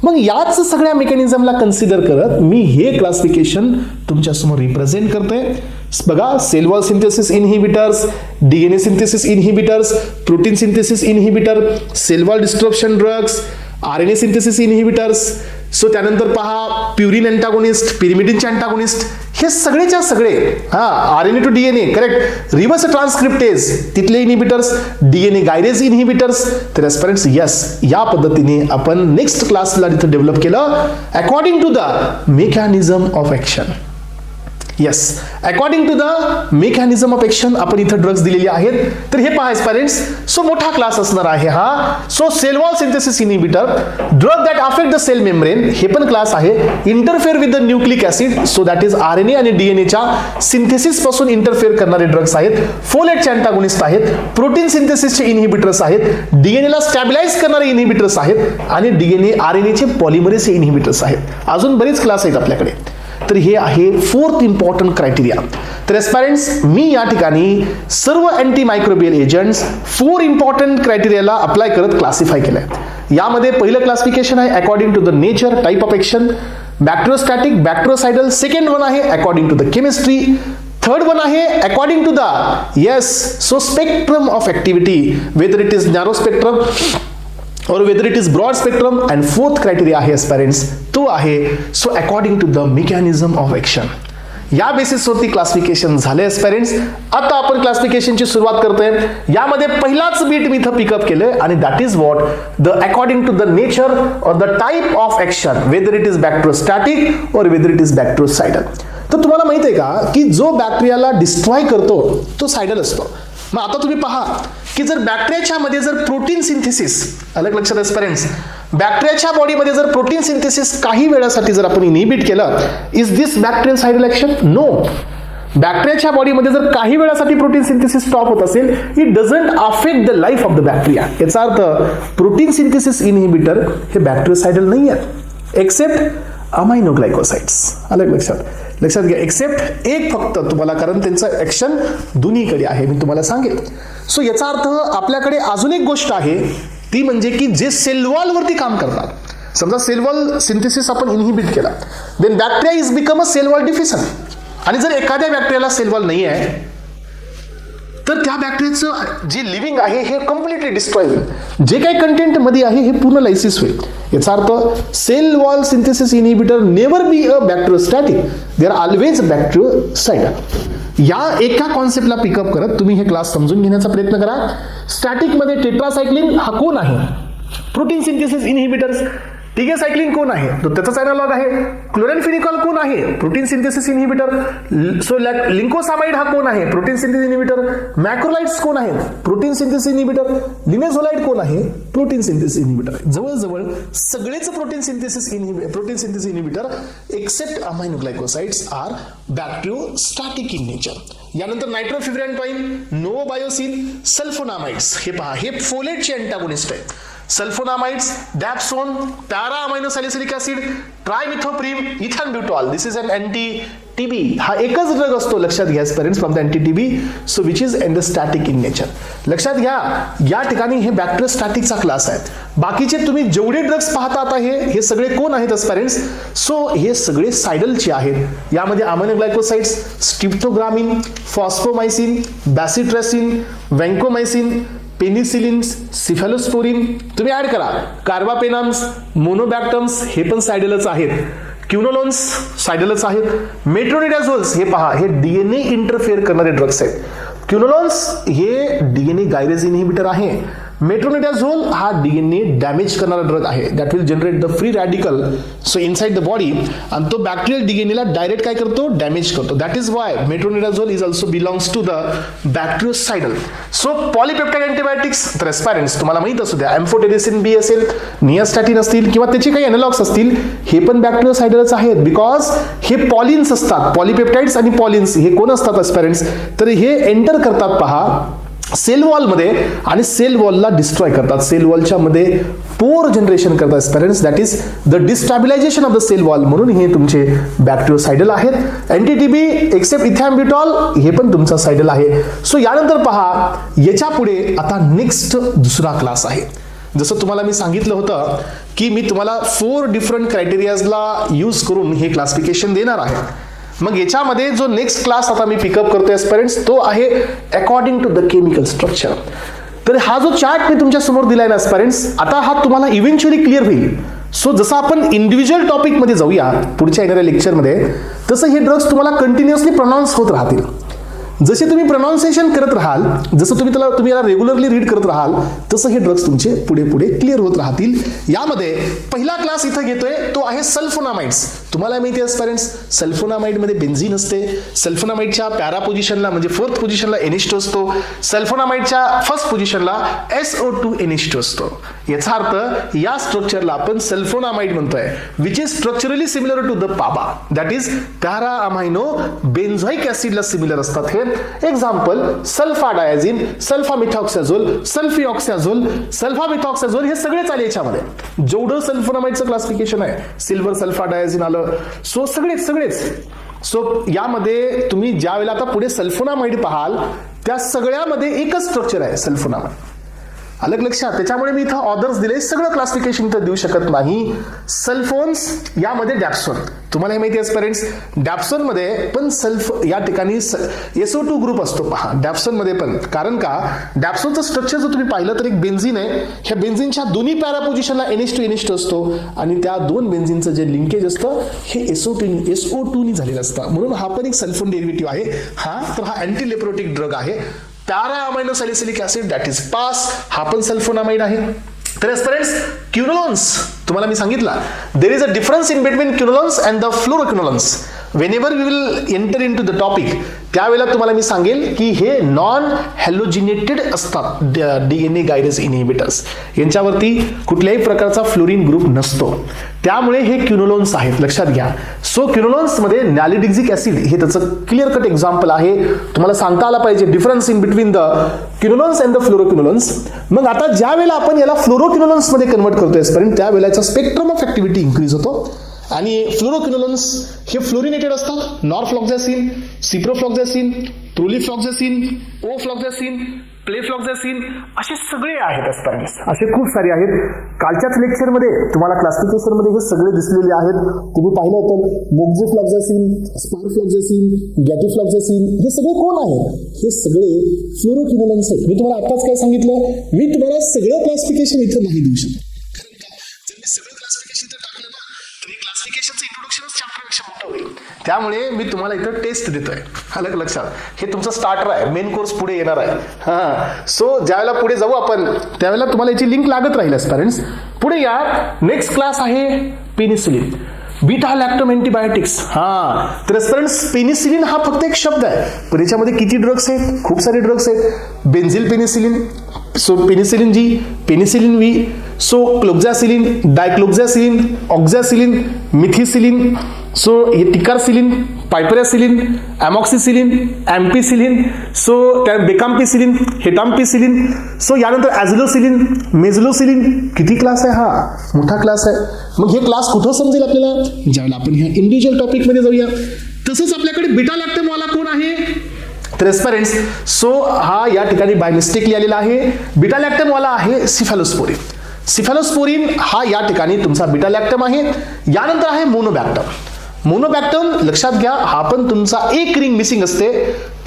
मग याच सगळ्या मेकॅनिझमला कन्सिडर करत मी हे क्लासिफिकेशन तुमच्यासमोर रिप्रेझेंट करतोय. बघा, cell wall synthesis inhibitors, DNA synthesis inhibitors, protein synthesis inhibitor, cell wall disruption drugs, RNA synthesis inhibitors, so त्यानंतर पहा प्युरिन अँटागोनिस्ट, पिरिमिडिनचे अँटागोनिस्ट, हे सगळेच्या सगळे RNA to DNA correct, reverse transcriptase तिथले इनहिबिटर्स, डीएनए गायरेज इनहिबिटर्स. तर एस्पिरंट्स यस, या पद्धतीने आपण नेक्स्ट क्लासला तिथे डेव्हलप केलं according to the mechanism of action. Yes, according to the mechanism of action आपण इथं ड्रग्स दिलेले आहेत. तर हे पहा एस्पायरंट्स, सो मोठा क्लास असणार आहे हा. So cell wall synthesis inhibitor, drug that affect the cell membrane, हे पण क्लास आहे. Interfere with the nucleic acid, so that is RNA आणि DNAच्या सिंथेसिस पासून इंटरफेअर करणारे ड्रग्स आहेत. फोलेटचे अँटागोनिस्ट आहेत, प्रोटीन सिंथेसिसचे इनहिबिटर्स आहेत, DNA ला स्टॅबिलाइज करणारे इनहिबिटर्स आहेत आणि DNA RNA चे पॉलिमरेज इनहिबिटर्स आहेत. अजून बरेच क्लास आहेत आपल्याकडे. तर हे आहे फोर्थ इम्पॉर्टंट क्रायटेरिया. तर एस्पायरंट्स, मी या ठिकाणी सर्व अँटी मायक्रोबियल एजंट्स 4 इम्पॉर्टंट क्रायटेरियाला अप्लाय करत क्लासिफाय केलंय. यामध्ये पहिलं क्लासिफिकेशन आहे according to the nature, type of action, bacteriostatic, bactericidal. Second one आहे according to the chemistry. Third one आहे according to the so spectrum of activity, whether it is narrow spectrum or whether it is broad spectrum. and fourth criteria आहे aspirants, तो आहे so according to the mechanism of action. या बेसिस वरती क्लासिफिकेशन झाले एस्पायरंट्स. आता आपण क्लासिफिकेशनची सुरुवात करतोय. यामध्ये पहिलाच बीट मी इथं पिकअप केलंय आणि that is what the according to the nature और the type of action, whether it is bacteriostatic और वेदर इट इज बॅक्टेरियोसाइडल. तर तुम्हाला माहित आहे का की जो बॅक्टेरियाला डिस्ट्रॉय करतो तो सायडल असतो. मग आता तुम्ही पहा की जर बॅक्टेरियाच्या मध्ये जर प्रोटीन सिंथेसिस, अलग लक्षात एस्पायरंट्स, बॅक्टेरियाच्या बॉडीमध्ये जर प्रोटीन सिंथेसिस काही वेळासाठी जर आपण इनहिबिट केलं, is this bacterial cidal action? No. बॅक्टेरियाच्या बॉडीमध्ये जर काही वेळासाठी प्रोटीन सिंथेसिस स्टॉप होत असेल, it doesn't affect the life of the bacteria. याचा अर्थ प्रोटीन सिंथेसिस इनहिबिटर हे बॅक्टेरियोसाइडल नाही आहेत, एक्सेप्ट अमायनोग्लायकोसाइड्स. अलग लक्षात घ्या, एक्सेप्ट एक फक्त तुम्हाला, कारण त्यांचं ऍक्शन दोन्हीकडे आहे, मी तुम्हाला सांगेल. सो याचा अर्थ आपल्याकडे अजून एक गोष्ट आहे, ती म्हणजे की जे सेल वॉल वरती काम करतात. समजा सेल वॉल सिंथेसिस आपण इनहिबिट केला, then bacteria is become a cell wall deficient. आणि जर एखाद्या बॅक्टेरियाला सेल वॉल नाही आहे, तर त्या बॅक्टेरियाचं जे लिव्हिंग आहे हे कम्प्लिटली डिस्ट्रॉय होईल. जे काही कंटेंट मध्ये आहे हे पूर्ण लायसिस होईल. याचा अर्थ cell wall synthesis inhibitor never be a bacteriostatic, they are always bactericidal. या एका कॉन्सेप्टला पिकअप करत तुम्ही हे क्लास समजून घेण्याचा प्रयत्न करा. स्टॅटिक मध्ये टेट्रासायक्लिन हा कोण आहे? Protein synthesis inhibitors. टिगेसायक्लिन कोण आहे? तो त्याचाच अॅनालॉग आहे. क्लोरेनफिनिकॉल कोण आहे? Protein synthesis inhibitor. सो लिंकोसामाइड हा कोण आहे? Protein synthesis inhibitor. मॅक्रोलाइड्स कोण आहेत? Protein synthesis inhibitor. लिनेझोलाइड कोण आहे? Protein synthesis inhibitor. जवळजवळ सगळेच protein synthesis inhibitor except aminoglycosides are bacteriostatic in nature. यानंतर नायट्रोफिब्रॅन्टॉइन, नोवोबायोसिन, सल्फोनामाइड्स. हे पहा, हे फोलेटचे अँटागोनिस्ट आहे. Sulfonamides, dapsone, para amino salicylic acid, trimethoprim, ethambutol. This is an anti-TB. हा एकच ड्रग असतो, लक्षात घ्या parents, from the anti-TB, so which is endostatic in nature. लक्षात घ्या, या ठिकाणी हे बॅक्टेरियोस्टॅटिकचा क्लास आहे. बाकीचे तुम्ही जेवढे ड्रग्स पाहता आता हे सगळे कोण आहेत पेरेंट्स? सो हे सगळे सायडलचे आहेत. यामध्ये अमायनोग्लायकोसाइड्स, स्ट्रिप्टोग्रामिन, फॉस्फोमायसिन, बॅसिट्रेसिन, वॅन्कोमायसिन, पेनिसिलिन, सिफॅलोस्पोरिन तुम्ही ऍड करा. कार्बापेनम्स, मोनोबॅक्टम्स हे पण सायडलच आहेत. क्युनोलोन्स सायडलच आहेत. मेट्रोनिडाझोल्स हे पहा, हे डीएनए इंटरफेअर करणारे ड्रग्स आहेत. क्युनोलोन्स हे डीएनए गायरेज इनहिबिटर आहे. मेट्रोनिडाझोल हा डीएनए डॅमेज करणारा ड्रग आहे. That will generate the free radical so inside the body, आणि तो बॅक्टेरियल डीएनए ला डायरेक्ट काय करतो? डॅमेज करतो. That is why metronidazole is also belongs to the bactericidal. So polypeptide antibiotics, तर एस्पायरंट्स तुम्हाला माहित असू द्या, एम्फोटेरिसिन बी असेल, नियास्टॅटिन असतील किंवा त्याचे काही एनालॉग्स असतील, हे पण बॅक्टेरियोसाइडलच आहेत. बिकॉज हे पॉलिन्स असतात. पॉलिपेप्टाइड्स आणि पॉलिन्स हे कोण असतात एस्पायरंट्स? तर हे एंटर करतात पहा सेल वॉल मध्ये आणि सेल वॉलला डिस्ट्रॉय करतात. सेल वॉलच्या मध्ये पोर जनरेशन करतात parents, that is the destabilization of the cell wall. म्हणून हे तुमचे बॅक्टेरियोसाइडल आहेत. अँटी-टीबी एक्सेप्ट इथॅनब्युटॉल हे पण तुमचा सायडल आहे. सो यानंतर पहा, याच्या पुढे आता नेक्स्ट दुसरा क्लास आहे. जसं तुम्हाला मी सांगितलं होतं की मी तुम्हाला 4 डिफरंट क्रायटेरियाजला यूज करून हे क्लासिफिकेशन देणार आहे. मग याच्यामध्ये जो नेक्स्ट क्लास आता मी पिकअप करतोय पेरेंट्स, तो आहे according to the chemical structure. तर हा जो चार्ट मी तुमच्या समोर दिलाय ना पेरेंट्स, आता हा तुम्हाला इव्हेंच्युअली क्लिअर होईल. सो जसं आपण इंडिव्हिज्युअल टॉपिक मध्ये जाऊया पुढच्या येणाऱ्या लेक्चरमध्ये, तसं हे ड्रग्स तुम्हाला कंटिन्युअसली प्रोनाऊन्स होत राहतील. जसे तुम्ही प्रोनाऊन्सिएशन करत राहाल, जसं तुम्ही याला रेग्युलरली रीड करत राहाल, तसं हे ड्रग्स तुमचे पुढे पुढे क्लिअर होत राहतील. यामध्ये पहिला क्लास इथं घेतोय तो आहे सल्फोनामाइड्स. तुम्हाला माहिती आहे पॅरेंट्स, सल्फोनामाइडमध्ये बेन्झीन असते. सल्फोनामाइडच्या पॅरा पोझिशनला म्हणजे फोर्थ पोझिशनला NH2 असतो. सल्फोनामाइडच्या फर्स्ट पोझिशनला SO2 NH2 असतो. याचा अर्थ या स्ट्रक्चरला आपण सल्फोनामाइड म्हणतोय, which is structurally similar to the PABA, that is para amino benzoic ऍसिडला सिमिलर असतात. हे example sulfa diazine, sulfa methoxazole, sulfisoxazole, sulfa methoxazole हे सगळेच आले याच्यामध्ये. जेवढं सल्फोनामाइडचं क्लासिफिकेशन आहे, सिल्वर सल्फा डायझिन आलं, सो सगळेच. सो यामध्ये तुम्ही ज्या वेळेला आता पुढे सल्फोनामाइड पाहाल, त्या सगळ्यामध्ये एकच स्ट्रक्चर आहे सल्फोनामाइड. अलग लक्षात. त्याच्यामुळे मी इथं ऑर्डर्स दिले, सगळं क्लासिफिकेशन तर देऊ शकत नाही. सल्फोन्स यामध्ये डॅप्सोन, तुम्हाला हे माहिती आहे पेरेंट्स, डॅप्सोन मध्ये पण सल्फ या ठिकाणी SO2 ग्रुप असतो. पहा डॅप्सोन मध्ये पण, कारण का डॅप्सोनचं स्ट्रक्चर जर तुम्ही पाहिलं तर एक बेन्झीन आहे. ह्या बेन्झीनच्या दोन्ही पॅरा पोझिशनला NH2 असतो आणि त्या दोन बेन्झीनचं जे लिंकेज असतं हे SO2 नी झालेलं असतं. म्हणून हा पण एक सल्फोन डेरिव्हेटिव्ह आहे. तर हा अँटीलेप्रोटिक ड्रग आहे. Para amino salicylic acid that is pass, हा पण सल्फोनामाइड आहे. तर एस्पेरेंट्स, क्युनोलॉन्स तुम्हाला मी सांगितलं, there is a difference in between quinolones and the fluoroquinolones. Whenever we will enter in to the topic, त्यावेळेला तुम्हाला मी सांगेल की हे नॉन हॅलोजिनेटेड असतात DNA गायरेज इनहिबिटर्स. यांच्यावरती कुठल्याही प्रकारचा फ्लोरीन ग्रुप नसतो, त्यामुळे हे क्युनोलॉन्स आहेत, लक्षात घ्या. सो क्युनोलॉन्स मध्ये नॅलिडिक्झिक ऍसिड हे त्याचं क्लिअर कट एक्झाम्पल आहे. तुम्हाला सांगता आला पाहिजे difference in between the quinolones and the fluoroquinolones. मग आता ज्या वेळेला आपण याला फ्लोरोक्युनोलॉन्स मध्ये कन्वर्ट करतोय, त्यावेळेला स्पेक्ट्रम ऑफ ऍक्टिव्हिटी इन्क्रीज होतो. आणि फ्लोरोक्युनोलॉन्स हे फ्लोरिनेटेड असतात. नॉरफ्लॉक्झॅसिन, सिप्रोफ्लॉक्झॅसिन, प्रोलिफ्लॉक्झॅसिन, ओफ्लॉक्झॅसिन, प्लेफ्लॉक्झॅसिन असे सगळे आहेत एस्पारेंट्स, असे खूप सारे आहेत. कालच्याच लेक्चरमध्ये तुम्हाला क्लासिफिकेशन मध्ये हे सगळे दिसलेले आहेत. तुम्ही पाहिलं होतं मोक्झोफ्लॉक्झॅसिन, स्पारफ्लॉक्झॅसिन, गॅटिफ्लॉक्झॅसिन हे सगळे कोण आहेत? हे सगळे फ्लोरोक्युनोलॉन्स आहेत. मी तुम्हाला आताच काय सांगितलं, मी तुम्हाला सगळं क्लासिफिकेशन इथं नाही देऊ शकत, कारण का जर मी सगळं क्लासिफिकेशन इथं टाकलं ना तर क्लासिफिकेशनचं इंट्रोडक्शनच चॅप्टरपेक्षा मोठं होईल. त्यामुळे मी तुम्हाला इथं टेस्ट देतोय, अलग लक्षात. हे तुमचं स्टार्टर आहे, मेन कोर्स पुढे येणार आहे. सो ज्यावेळेला पुढे जाऊ आपण त्यावेळेला तुम्हाला याची लिंक लागत राहील स्टुडंट्स. पुढे या, नेक्स्ट क्लास आहे पेनिसिलिन, बीटा लॅक्टम अँटीबायोटिक्स. तर स्टुडंट्स, पेनिसिलिन हा फक्त एक शब्द आहे, पण याच्यामध्ये किती ड्रग्स आहेत? खूप सारे ड्रग्स आहेत. Benzyl penicillin, so penicillin G, penicillin V, so cloxacillin, dicloxacillin, oxacillin, methicillin, so हे ticarcillin, piperacillin, amoxicillin, ampicillin, so त्या बेकाम्पिसिलिन, हेटाम्पिसिलिन, सो यानंतर ॲझिलोसिलिन, मेझलोसिलिन. किती क्लास आहे? हा मोठा क्लास आहे. मग हे क्लास कुठं समजेल आपल्याला? ज्यावेळेला आपण ह्या इंडिव्हिज्युअल टॉपिकमध्ये जाऊया. तसंच आपल्याकडे बीटा लॅक्टमवाला कोण आहे? तर एस्पेरेंट्स, सो हा या ठिकाणी बाय मिस्टेकली आलेला आहे. बीटा लॅक्टमवाला आहे सिफॅलोस्पोरिन. सिफॅलोस्पोरिन हा या ठिकाणी तुमचा बीटा लॅक्टम आहे. यानंतर आहे मोनोबॅक्टम. मोनोबॅक्टम लक्षात घ्या, हा पण तुमचा एक रिंग मिसिंग असते,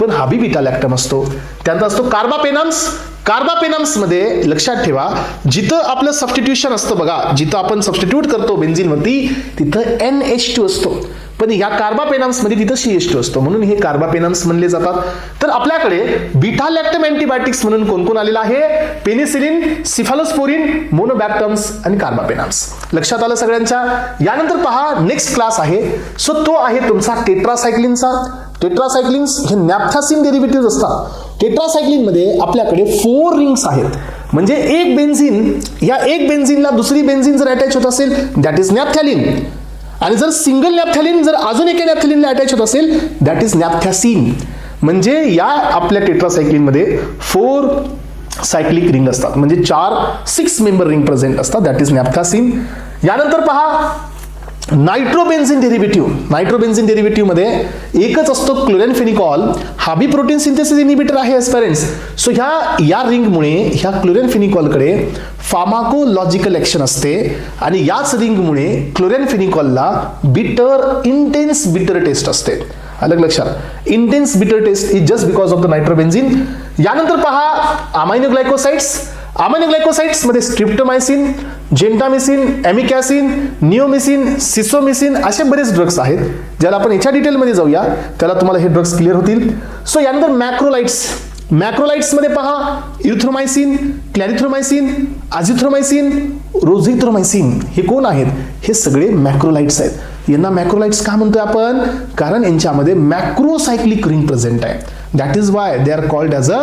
पण हा बी बीटा लॅक्टम असतो. त्यानंतर असतो कार्बापेनम्स. कार्बापेनम्स मध्ये लक्षात ठेवा, जिथं आपलं सबस्टिट्यूशन असतं बघा, जिथं आपण सबस्टिट्यूट करतो बेन्झीनवरती, तिथं NH2 असतो, पण या कार्बापेनम्स मध्ये तिथं CH2 असतो, म्हणून हे कार्बापेनम्स म्हणले जातात. तर आपल्याकडे बीटा लॅक्टम अँटीबायोटिक्स म्हणून कोण कोण आलेला आहे? पेनिसिलिन, सिफॅलोस्पोरिन, मोनोबॅक्टम्स आणि कार्बापेनम्स. लक्षात आलं सगळ्यांच्या? यानंतर पहा, नेक्स्ट क्लास आहे, सो तो आहे तुमचा टेट्रासायक्लिनचा. टेट्रासायक्लिन्स हे नॅफ्थॅसिन डेरिव्हेटिव्ह असतात. टेट्रासायक्लिन मध्ये आपल्याकडे 4 रिंग्स आहेत, म्हणजे एक बेन्झीन, या एक बेन्झीनला दुसरी बेन्झीन जर अटॅच होत असेल दॅट इज नॅफ्थॅलिन, आणि जर सिंगल नॅफ्थॅलिन जर अजून एका नॅफ्थॅलिनला अटॅच होत असेल दॅट इज नॅफ्थॅसिन. म्हणजे या आपल्या टेट्रासायक्लिन मध्ये 4 सायक्लिक रिंग असतात, म्हणजे 6 मेंबर रिंग प्रेझेंट असतात, दॅट इज नॅफ्थॅसिन. यानंतर पहा, नायट्रोबेन्झिन डेरिव्हेटिव्ह. नायट्रोबेन्झिन डेरिव्हेटिव्ह मध्ये एकच असतो क्लोरेनफेनिकॉल, हा बी प्रोटीन सिंथेसिस इनिबिटर आहे एस्पेरेंट्स. सो या रिंगमुळे ह्या क्लोरेनफेनिकॉलकडे फार्माकोलॉजिकल ऍक्शन असते, आणि याच रिंगमुळे क्लोरेनफेनिकॉलला इंटेन्स बिटर टेस्ट असते. अलग लक्षात, intense bitter taste is just because of the nitrobenzene. यानंतर पहा, अमायनोग्लायकोसाइड्स. अमायनोग्लायकोसाइड्स मध्ये स्ट्रिप्टोमायसिन, जेंटामिसिन, एमिकॅसिन, निओमिसिन, सिसोमिसिन असे बरेच ड्रग्स आहेत, ज्याला आपण याच्या डिटेलमध्ये जाऊया त्याला तुम्हाला हे ड्रग्स क्लिअर होतील. सो यानंतर मॅक्रोलाइट्स. मॅक्रोलाइट्स मध्ये पहा, इरिथ्रोमायसिन, क्लॅरिथ्रोमायसिन, अझिथ्रोमायसिन, रोझिथ्रोमायसिन हे कोण आहेत? हे सगळे मॅक्रोलाइट्स आहेत. यांना मॅक्रोलाइट्स का म्हणतोय आपण? कारण यांच्यामध्ये मॅक्रोसायक्लिक रिंग प्रेझेंट आहे. That is why they are called as a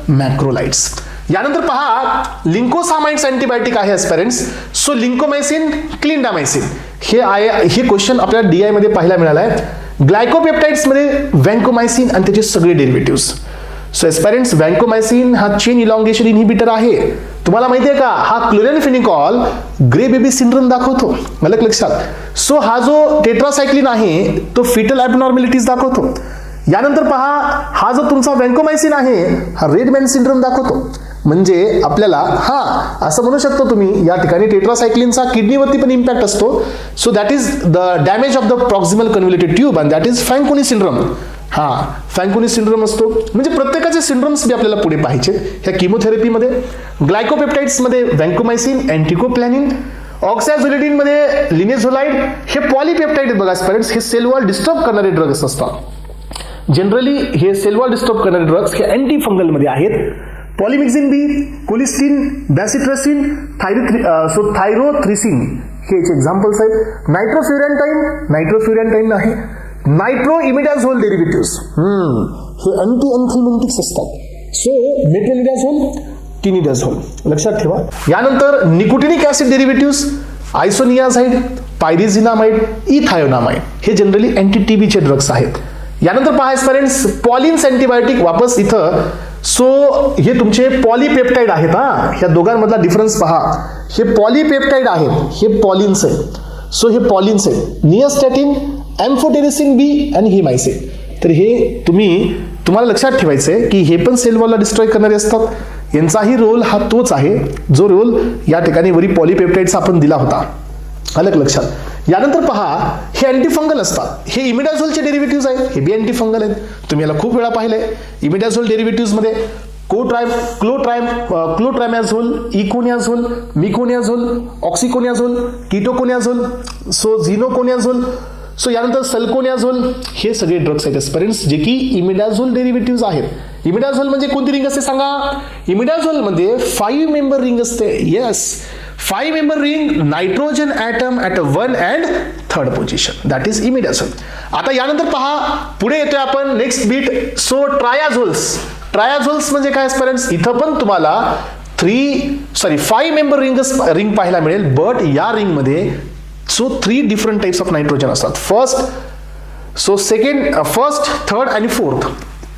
macrolides. यानंतर पहा लिंकोसामाइड्स अँटीबायोटिक आहे एस्पिरंट्स. सो लिंकोमायसिन, क्लिंडामायसिन हे क्वेश्चन आपल्याला DI मध्ये पाहायला मिळाला आहे. ग्लायकोपेप्टाइड्स मध्ये व्हॅन्कोमायसिन आणि त्याचे सगळे डेरिव्हेटिव्स. सो एस्पिरंट्स व्हॅन्कोमायसिन हा चेन इलॉंगेशन इनहिबिटर आहे. तुम्हाला माहिती आहे का, हा क्लोरेनफेनिकॉल ग्रे बेबी सिंड्रोम दाखवतो. मला लक्षात. सो हा जो टेट्रासायक्लिन आहे तो फिटल ॲबनॉर्मॅलिटीज दाखवतो. यानंतर पहा हा जो तुमचा व्हॅन्कोमायसिन आहे हा रेड मॅन सिंड्रोम दाखवतो. म्हणजे आपल्याला असं म्हणू शकतो तुम्ही या ठिकाणी टेट्रासायक्लिनचा किडनीवरती पण इम्पॅक्ट असतो. So that is the damage of the proximal convoluted tube and that is Fanconi syndrome. Fanconi syndrome असतो. म्हणजे प्रत्येकाचे सिंड्रोम्स बी आपल्याला पुढे पाहायचे ह्या किमोथेरपीमध्ये. ग्लायकोपेप्टाइड्समध्ये व्हॅन्कोमायसिन, अँटिकोप्लॅनिन. ऑक्सॅझोलिडिन मध्ये लिनेझोलाइड. हे पॉलीपेप्टाइड बघा स्टुडंट्स, हे सेल वॉल डिस्टर्ब करणारे ड्रग्स असतात. जनरली हे सेल वॉल डिस्टर्ब करणारे ड्रग्स हे अँटी फंगल मध्ये आहेत. पॉलिमिक्सिन बी, कोलिस्टिन, बॅसिट्रसिन, थायरोथ्रिसिन हे एक्झाम्पल्स आहेत. नायट्रोफ्युरॅन्टाइन आहे. नायट्रो इमिडाझोल डेरिव्हेटिव्स हे अँटी एन्थेल्मेंटिक्स असतात. सो मेट्रोनिडाझोल, टिनिडाझोल लक्षात ठेवा. यानंतर निकोटिनिक ऍसिड डेरिव्हेटिव्स, आयसोनियाझाइड, पायरिझिनामाइड, इथायोनामाइड हे जनरली अँटी टीबीचे ड्रग्स आहेत. यानंतर पहा स्टुडंट्स पॉलिन्स अँटीबायोटिक वापस इथं. सो हे तुमचे पॉलीपेप्टाइड आहेत. ह्या दोघांमधला डिफरन्स पहा. हे पॉलीपेप्टाइड आहेत, हे पॉलिन्स आहेत. सो हे पॉलिन्स आहेत. नियास्टॅटिन, एम्फोटेरिसिन बी आणि हिमायसिन. तर हे तुम्हाला लक्षात ठेवायचं आहे की हे पण सेल वॉलला डिस्ट्रॉय करणारे असतात. यांचाही रोल हा तोच आहे जो रोल या ठिकाणी वरी पॉलीपेप्टाइडचा आपण दिला होता. अलग लक्षात. यानंतर पहा हे अँटीफंगल असतात. हे इमिडाझोलचे डेरिव्हेटिव्ह आहेत, हे बी अँटीफंगल आहेत. तुम्ही याला खूप वेळा पाहिलंय. इमिडाझोल डेरिव्हेटिव्ह मध्ये क्लोट्रायमॅझोल, इकोनियाझोल, मिकोनियाझोल, ऑक्सिकोनियाझोल, कीटोकोनियाझोल, सो झिनोकोनियाझोल. सो यानंतर सल्कोनियाझोल हे सगळे ड्रग्स आहेत एस्पिरंट्स जे की इमिडाझोल डेरिव्हेटिव्ह आहेत. इमिडाझोल म्हणजे कोणती रिंग असते सांगा? इमिडाझोल मध्ये 5 मेंबर रिंग असते. Yes, 5 member ring, nitrogen atom at 1 and 3rd position. That is imidazole. आता यानंतर पहा पुढे येतोय आपण नेक्स्ट बीट. सो ट्रायाझोल्स म्हणजे काय एस्पिरंट्स? इथं पण तुम्हाला 5 मेंबर रिंग पाहायला मिळेल. बट या रिंग मध्ये 3 डिफरंट टाइप्स ऑफ नायट्रोजन असतात. फर्स्ट, थर्ड आणि फोर्थ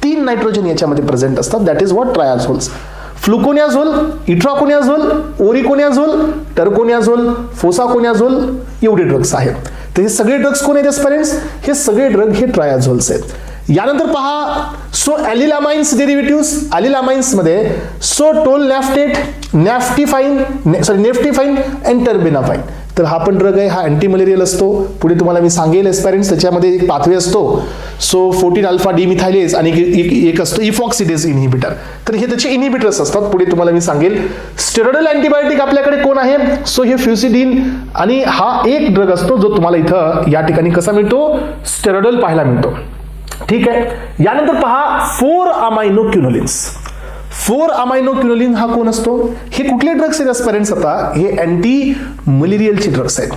3 नायट्रोजन याच्यामध्ये प्रेझेंट असतात. That is what triazoles. Fluconazole, itraconazole, voriconazole, terconazole, posaconazole एवढे ड्रग्स आहेत. तर हे सगळे ड्रग्स कोण आहेत एस्पिरंट्स? हे सगळे ड्रग हे ट्रायाझोल्स आहेत. यानंतर पहा सो ॲलिलामाइन्स डेरिव्हेटिव्स. ॲलिलामाइन्स मध्ये सो टोल नॅफ्टेट, नेफ्टिफाईन अँड टर्बेनाफाईन. तर हा पण ड्रग आहे, हा अँटी मलेरियल असतो. पुढे तुम्हाला मी सांगेल एस्पिरंट्स त्याच्यामध्ये एक पाथवे असतो. सो 14 अल्फा डिमिथायलेज आणि एक असतो इफॉक्सिडेज इनहिबिटर. तर हे त्याचे इनहिबिटर्स असतात. पुढे तुम्हाला मी सांगेल. स्टेरॉइडल अँटीबायोटिक आपल्याकडे कोण आहे? सो हे फ्युसिडिन आणि हा एक ड्रग असतो जो तुम्हाला इथं या ठिकाणी कसा मिळतो? स्टेरॉइडल पाहायला मिळतो. ठीक आहे. यानंतर पहा 4 अमायनोक्युनोलिन्स. 4 अमायनोक्युनोलिन हा कोण असतो? हे कुठले ड्रग्स आहेत एस्पिरंट्स? आता हे अँटी मलेरियलचे ड्रग्स आहेत.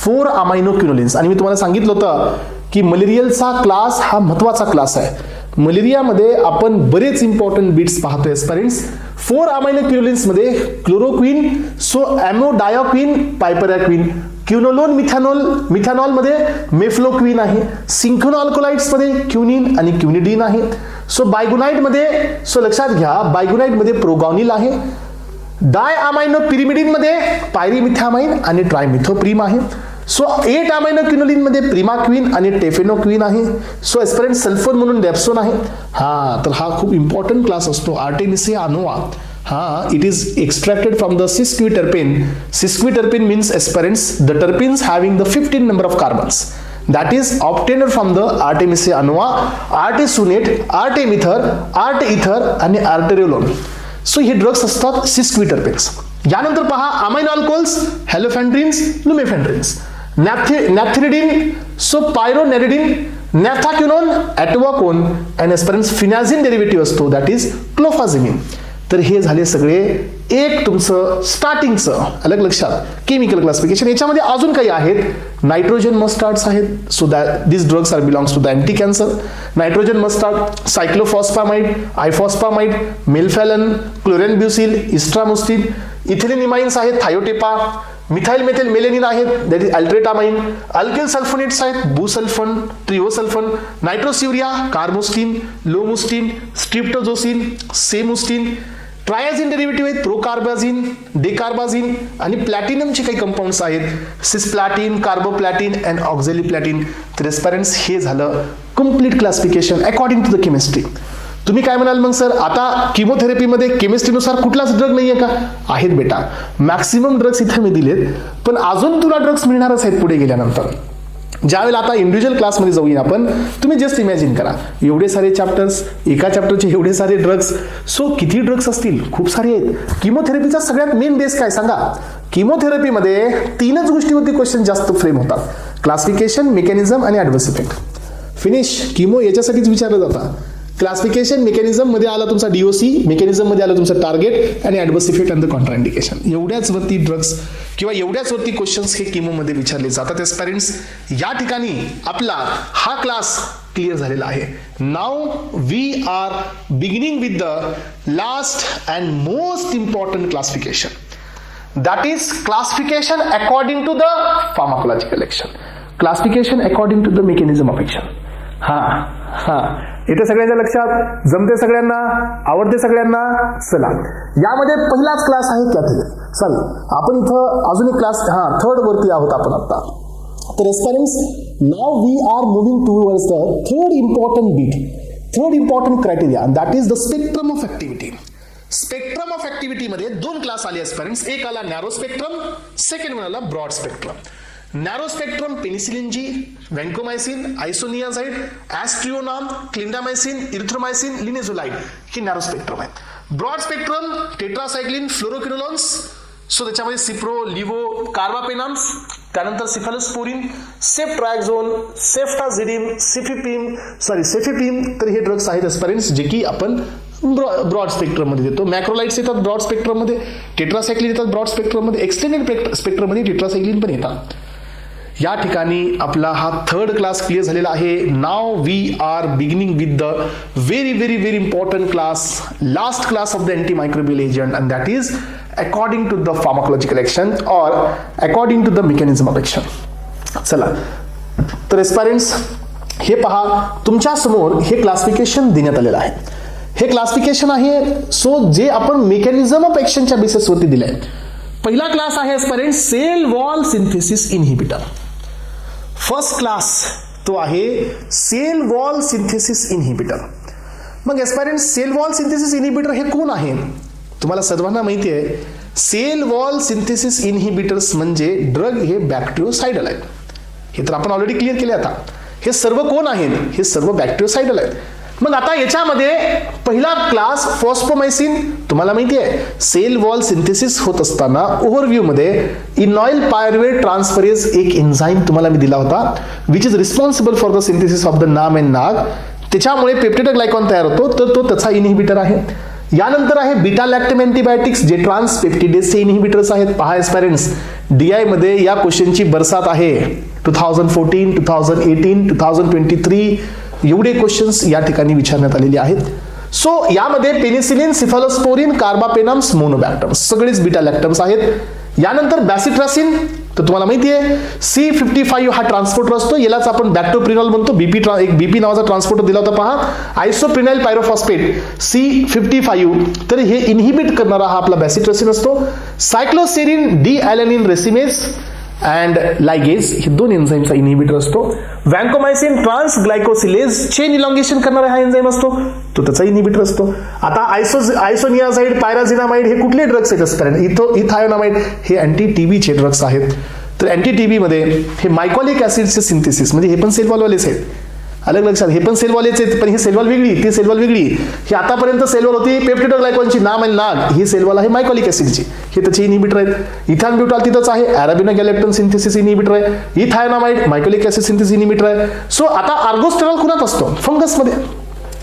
4 अमायनोक्युनोलिन्स. आणि मी तुम्हाला सांगितलं होतं की मलेरियलचा क्लास हा महत्वाचा क्लास आहे. मलेरियामध्ये आपण बरेच इम्पॉर्टंट बीट्स पाहतोय एस्पिरंट्स. 4 अमायनोक्युनोलिन्स मध्ये क्लोरोक्विन, सो ॲमोडायोक्विन, पायपरॅक्विन, क्युनोलोन मिथॅनॉल मध्ये मेफ्लोक्विन आहे. सिंक्रोनॉल्कोलाइड्स मध्ये क्युनिन आणि क्युनिडिन आहे. सो बायगुनाइट मध्ये लक्षात घ्या बायगुनाइट मध्ये प्रोगॉनिल आहे. डाय अमायनो पिरिमिडिन मध्ये पायरिमिथॅमाइन आणि ट्रायमिथोप्रीम आहे. सो 8 अमायनोक्युनोलिन मध्ये प्रिमाक्विन आणि टेफेनोक्विन आहे. सो एस्पिरंट सल्फर म्हणून डेप्सोन आहे. तर हा खूप इम्पॉर्टंट क्लास असतो Artemisia ANOVA. it is extracted from the sesquiterpene. Sesquiterpene means aspirants, the terpenes having the 15 number of carbons. That is obtained from the Artemisia annua, artesunate, artemether, arteether आणि arteriolone. So हे ड्रग्स असतात sesquiterpenes. यानंतर पहा अमाइनो अल्कोहोल्स, हॅलोफेंड्रिन्स, लुमेफेंड्रिन्स, नॅफ्थिरिडिन, सो पायरोनेरिडिन, नॅफ्थाक्विनोन, ॲटोवाकोन आणि एस्पिरंट्स फिनाझिन डेरिव्हेटिव्ह असतो दॅट इज क्लोफाझिमिन. तर हे झाले सगळे एक तुमचं स्टार्टिंगचं अलग लक्षात केमिकल क्लासिफिकेशन. याच्यामध्ये अजून काही आहेत. नायट्रोजन मस्टार्ड्स आहेत. So that this drugs are belongs to the anti cancer. Nitrogen mustard, cyclophosphamide, ifosfamide, melphalan, chlorambucil, estramustine, ethylenimines आहेत, थायोटेपा, मिथाइल मेथिल मेलेनिन आहेत, that is altretamine, alkyl sulfonates आहेत, बुसल्फन, ट्रिओसल्फन, नायट्रोसिउरिया, कार्बोस्टिन, लोमुस्टिन, स्ट्रिप्टोझोसिन, सेमुस्टिन, ट्रायाझिन डेरिव्हेटिव्ह आहेत, प्रोकार्बाझिन, डेकार्बाझिन आणि प्लॅटिनमचे काही कंपाऊंड्स आहेत, सिसप्लॅटिन, कार्बोप्लॅटिन अँड ऑक्झॅलिप्लॅटिन. तर एस्पायरंट्स हे झालं complete classification according to the chemistry. तुम्ही काय म्हणाल मग सर, आता किमोथेरपीमध्ये केमिस्ट्रीनुसार कुठलाच ड्रग नाहीये का? आहेत बेटा, मॅक्सिमम ड्रग्स इथे मी दिलेत, पण अजून तुला ड्रग्स मिळणारच आहेत पुढे गेल्यानंतर. ज्यावेळेला आता इंडिव्हिज्युअल क्लासमध्ये जाऊया आपण, तुम्ही जस्ट इमॅजिन करा, एवढे सारे चॅप्टर्स, एका चॅप्टरचे एवढे सारे ड्रग्स. सो किती ड्रग्स असतील? खूप सारे आहेत. किमोथेरपीचा सगळ्यात मेन बेस काय सांगा? किमोथेरपीमध्ये 3च गोष्टीवरती क्वेश्चन जास्त फ्रेम होतात: क्लासिफिकेशन, मेकॅनिझम आणि ॲडव्हर्स इफेक्ट. फिनिश. किमो याच्यासाठीच विचारलं जातं. क्लासिफिकेशन मेकॅनिझम मध्ये आला तुमचा डीओसी, मेकॅनिझम मध्ये आलं तुमचं टार्गेट आणि adverse effect and the contraindication. एवढ्याच वरती ड्रग्स किंवा एवढ्याच वरती क्वेश्चन्स हे किमो मध्ये विचारले जातात. एस्पायरंट्स, या ठिकाणी आपला हा क्लास क्लिअर झालेला आहे. Now we are beginning with the last and most important classification, that is classification according to the pharmacological action, classification according to the mechanism of action. इथे सगळ्यांच्या लक्षात? जमते सगळ्यांना? आवडते सगळ्यांना? चला, यामध्ये पहिलाच क्लास आहे कॅथेड्रल. सॉरी, आपण इथं अजून एक क्लास थर्ड वरती आहोत आपण आता. तर aspirants, now we are moving towards the third important beat, third important criteria, that is the spectrum of activity. Spectrum of activity मध्ये 2 क्लास आले एस्पायरंट्स. एक आला नॅरो स्पेक्ट्रम, सेकंड वन आला broad spectrum. Narrow spectrum penicillin G, vancomycin, isoniazid, aztreonam, clindamycin, erythromycin, linezolid ही नॅरो स्पेक्ट्रम आहे. Broad spectrum tetracycline, fluoroquinolones, so त्याच्यामध्ये सिप्रो, लिव्हो, कार्बापेनाम्स, त्यानंतर सिफॅलोस्पोरिन, सेफ्ट्रायझोन, सेफ्टाझिडिन, सेफिपिम. तर हे ड्रग्स आहेत एस्पायरंट्स जे की आपण ब्रॉड स्पेक्ट्रम मध्ये देतो. मॅक्रोलाइट्स येतात ब्रॉड स्पेक्ट्रम मध्ये, टेट्रासायक्लिन येतात ब्रॉड स्पेक्ट्रम मध्ये, एक्सटेंडेड स्पेक्ट्रम मध्ये टेट्रासायक्लिन पण येतात. या ठिकाणी आपला हा थर्ड क्लास क्लिअर झालेला आहे. Now we are beginning with the very very very important class, last class of the antimicrobial agent, and that is according to the pharmacological action और according to the mechanism of action. चला, तर एस्पायरंट्स हे पहा, तुमच्या समोर हे क्लासिफिकेशन देण्यात आलेलं आहे. हे क्लासिफिकेशन आहे सो जे आपण मेकॅनिझम ऑफ एक्शनच्या बेसिसवरती दिलंय. पहिला क्लास आहे aspirants cell wall synthesis inhibitor. First class तो आहे सेल वॉल सिंथेसिस इनहिबिटर. मग aspirants, cell wall synthesis inhibitor हे कोण आहे? तुम्हाला सर्वांना माहिती आहे, सेल वॉल सिंथेसिस इनहिबिटर्स म्हणजे ड्रग हे बॅक्टेरियोसाइडल आहेत. हे तर आपण ऑलरेडी क्लिअर केले. आता हे सर्व कोण आहेत? हे सर्व बॅक्टेरियोसाइडल आहेत. मग आता याच्यामध्ये पहिला क्लास फॉस्फोमायसिन, तुम्हाला माहिती आहे सेल वॉल सिंथेसिस होत असताना ओव्हरव्ह्यू मध्ये इनॉइल पायरुवेट ट्रान्सफरेज एक एन्झाईम तुम्हाला मी दिला होता, which is responsible for the synthesis of the नाम अँड नाग. त्याच्यामुळे पेप्टिडोग्लायकॉन तयार होतो, तर तो त्याचा इनहिबिटर आहे. यानंतर आहे बीटा लॅक्टम अँटीबायोटिक्स जे ट्रान्सपेप्टिडेजचे इनहिबिटर्स आहेत. पहा एस्पायरंट्स, डीआय मध्ये या क्वेश्चनची बरसात आहे. 2014, 2018, 2023 एवढे क्वेश्चन्स या ठिकाणी विचारण्यात आलेले आहेत. सो यामध्ये पेनिसिलिन, सिफॅलोस्पोरिन, कार्बापेनम्स, मोनोबॅक्टम्स सगळेच बीटा लॅक्टम्स आहेत. यानंतर बॅसिट्रासिन, तर तुम्हाला माहिती आहे C55 हा ट्रान्सपोर्टर असतो, यालाच आपण बॅक्टोप्रिनॉल म्हणतो. एक बीपी नावाचा ट्रान्सपोर्टर दिला होता पहा, आयसोप्रिनाइल पायरोफॉस्फेट C55. तर हे इनहिबिट करणारा हा आपला बॅसिट्रासिन असतो. सायक्लोसेरिन, डी ॲलेनिन रेसिमेज अँड लायगेज हे 2 एन्झाईमचा इनहिबिटर असतो. वॅन्कोमायसिन ट्रान्स ग्लायकोसिलेज चेन इलॉंगेशन करणारा हा एन्झाईम असतो, तो त्याचा इनहिबिटर असतो. आता आयसोनियाझाइड, पायराझिनामाइड हे कुठले ड्रग्स आहेत असतात? इथायोनामाइड हे अँटी टीबीचे ड्रग्स आहेत. तर अँटी टीबी मध्ये हे मायकॉलिक ऍसिडचे सिंथेसिस, म्हणजे हे पण सेलवॉलवालेच आहेत. अलग लक्षात, हे पण सेलवॉलेच आहेत, पण ही सेलवॉल वेगळी, ती सेलवॉल वेगळी. ही आतापर्यंत सेलवॉल होती पेप्टिडोग्लायकॉनची, नाम आणि नाग. ही सेलवॉल आहे मायकॉलिक ऍसिडची, हे त्याचे इनहिबिटर आहेत. इथान ब्युटाल तिथंच आहे, अॅराबिनोगॅलेक्टन सिंथेसिस इनहिबिटर आहे. इथायोनामाइड मायकॉलिक ऍसिड सिंथेसिस इनहिबिटर आहे. सो आता आर्गोस्टेरॉल कुणात असतो? फंगस मध्ये.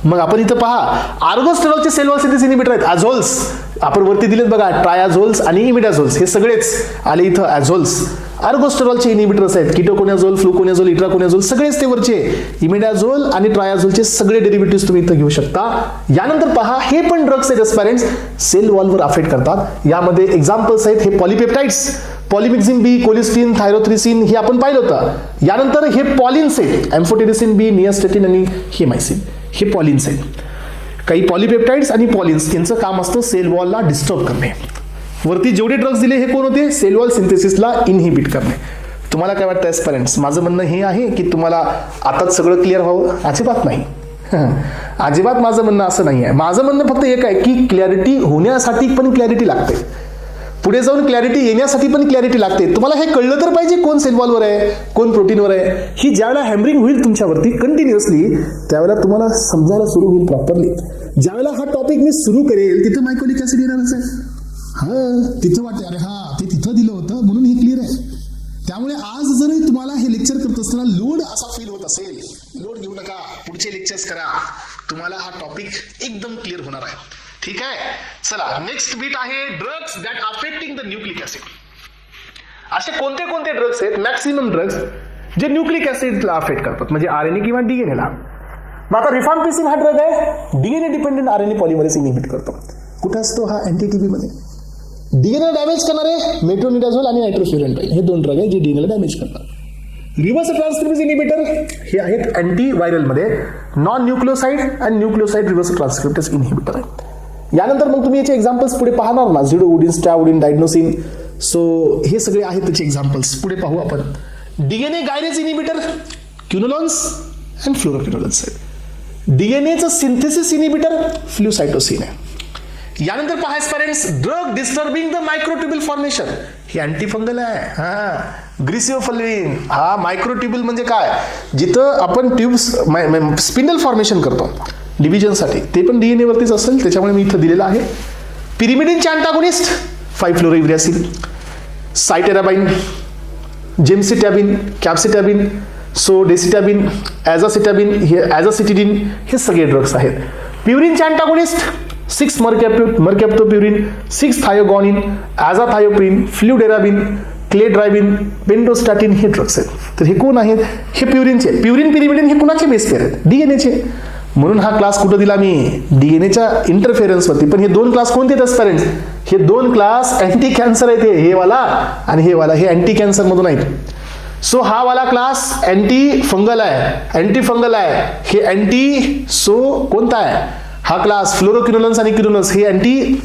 मग आपण इथं पहा आर्गोस्टेरॉलचे सेल वॉल सिंथेसिस इनिबिटर आहेत अझोल्स. आपण वरती दिलेत बघा, ट्रायाझोल्स आणि इमिडाझोल्स, हे सगळेच आले इथं अझोल्स. आर्गोस्टेरॉलचे इनिबिटर्स आहेत, कीटोकोनाझोल, फ्लुकोनाझोल, इट्राकोनाझोल, सगळेच ते वरचे. इमिडाझोल आणि ट्रायाझोलचे सगळे डेरिव्हेटिव्ह तुम्ही इथं घेऊ शकता. यानंतर पहा हे पण ड्रग्स आहेत एस्पायरंट्स, सेल वॉलवर अफेक्ट करतात. यामध्ये एक्झाम्पल्स आहेत हे पॉलिपेप्टाइड्स, पॉलिमिक्झिन बी, कोलिस्टिन, थायरोथ्रिसिन, हे आपण पाहिलं होतं. यानंतर हे पॉलिन्स आहेत, एम्फोटेरिसिन बी, नियास्टेटिन आणि हेमायसिन, हे पॉलिन्स आहेत. काही पॉलिपेप्टाइड्स आणि पॉलिन्स यांचं काम असतं सेल वॉलला डिस्टर्ब करणे. वरती जेवढे ड्रग्स दिले हे कोण होते, सेल वॉल सिंथेसिसला इनहिबिट करणे. तुम्हाला काय वाटतं एस्पायरंट्स? माझं म्हणणं हे आहे की तुम्हाला आताच सगळं क्लिअर व्हावं? अजिबात नाही. अजिबात माझं म्हणणं असं नाही आहे. माझं म्हणणं फक्त एक आहे की क्लॅरिटी होण्यासाठी पण क्लॅरिटी लागते, पुढे जाऊन क्लॅरिटी येण्यासाठी पण क्लॅरिटी लागते. तुम्हाला हे कळलं तर पाहिजे कोण सेल वॉलवर आहे, कोण प्रोटीनवर आहे. ही ज्यावेळेला हॅमरिंग होईल तुमच्यावरती कंटिन्युअसली, त्यावेळेला तुम्हाला समजायला सुरू होईल प्रॉपरली. ज्यावेळेला हा टॉपिक मी सुरू करेल तिथं मायकोलिक ऍसिड येणारच आहे. तिथं वाटते अरे हा ते तिथं दिलं होतं म्हणून हे क्लिअर आहे. त्यामुळे आज जर तुम्हाला हे लेक्चर करत असताना लोड असा फील होत असेल, लोड घेऊ नका, पुढचे लेक्चर्स करा, तुम्हाला हा टॉपिक एकदम क्लिअर होणार आहे. ठीक आहे, चला नेक्स्ट बीट आहे drugs that affecting the nucleic acid. असे कोणते कोणते ड्रग्स आहेत, मॅक्सिमम ड्रग्स जे न्यूक्लिक ऍसिडला अफेक्ट करतात, म्हणजे आरएनए किंवा डीएनएला. मग आता रिफाम्पिसिन हा ड्रग आहे, DNA dependent RNA polymerase inhibit करतो. कुठे असतो हा? अँटीटीबी मध्ये. डीएनए डॅमेज करणारे मेट्रोनिडाझोल आणि नायट्रोफ्युरेंटाइन हे दोन ड्रग आहेत जे डीएनएला डॅमेज करतात. रिव्हर्स ट्रान्सक्रिप्टेज इनहिबिटर हे आहेत अँटीव्हायरल मध्ये, नॉन न्यूक्लिओसाइड आणि न्यूक्लिओसाइड रिव्हर्स ट्रान्सक्रिप्टेज इनहिबिटर आहेत. यानंतर मग तुम्ही याचे एक्झाम्पल्स पुढे पाहणार ना, झिडोउडिन, स्टॅउडिन, डायग्नोसिन. सो हे सगळे आहेत त्याचे एक्झाम्पल्स, पुढे पाहू आपण. डीएनए गायरेज इनहिबिटर क्युनोलॉन्स अँड फ्लोरोक्युनोलॉन्स आहेत. डीएनएचं सिंथेसिस इनहिबिटर फ्ल्यूसायटोसिन आहे. यानंतर पहा एस्पायरंट्स, ड्रग डिस्टर्बिंग द मायक्रोट्युब्युल फॉर्मेशन, हे अँटीफंगल आहे. हा ग्रिसिओफल्विन, हा मायक्रोट्युब्युल म्हणजे काय, जिथं आपण ट्यूब्स स्पिंडल फॉर्मेशन करतो डिव्हिजनसाठी, ते पण डीएनए वरतीच असेल, त्याच्यामुळे मी इथं दिलेलं आहे. पिरिमिडिनचे अँटागोनिस्ट 5-फ्लोरोइव्हॅसिल, सायटेराबाइन, जेमसिटॅबिन, कॅप्सिटॅबिन, सो डेसिटॅबिन, ॲझासिटॅबिन, हे ॲझासिटिडिन, हे सगळे ड्रग्स आहेत. प्युरिनचे अँटागोनिस्ट 6 मर्कॅप्टोप्युरिन, 6 थायोगॉनिन, ॲझाथायोप्रिन, फ्ल्युडेराबिन, क्लेड्रायबिन, पेंटोस्टॅटिन, हे ड्रग्स आहेत. तर हे कोण आहेत? हे प्युरिनचे. प्युरिन पिरिमिडिन हे कुणाचे बेस पेअर आहेत? डीएनएचे. म्हणून हा क्लास कुठं दिला मी? डीएनएच्या इंटरफेरन्सवरती. पण हे दोन क्लास कोणते आहेत पेरेंट्स? हे दोन क्लास अँटी कॅन्सर आहेत, हे वाला आणि हे वाला, हे अँटी कॅन्सर मधून आहेत. सो हा वाला क्लास अँटी फंगल आहे, अँटी फंगल आहे. हे अँटी, सो कोणता आहे हा क्लास? फ्लोरोक्युनोलन्स आणि क्युनोलन्स, हे अँटी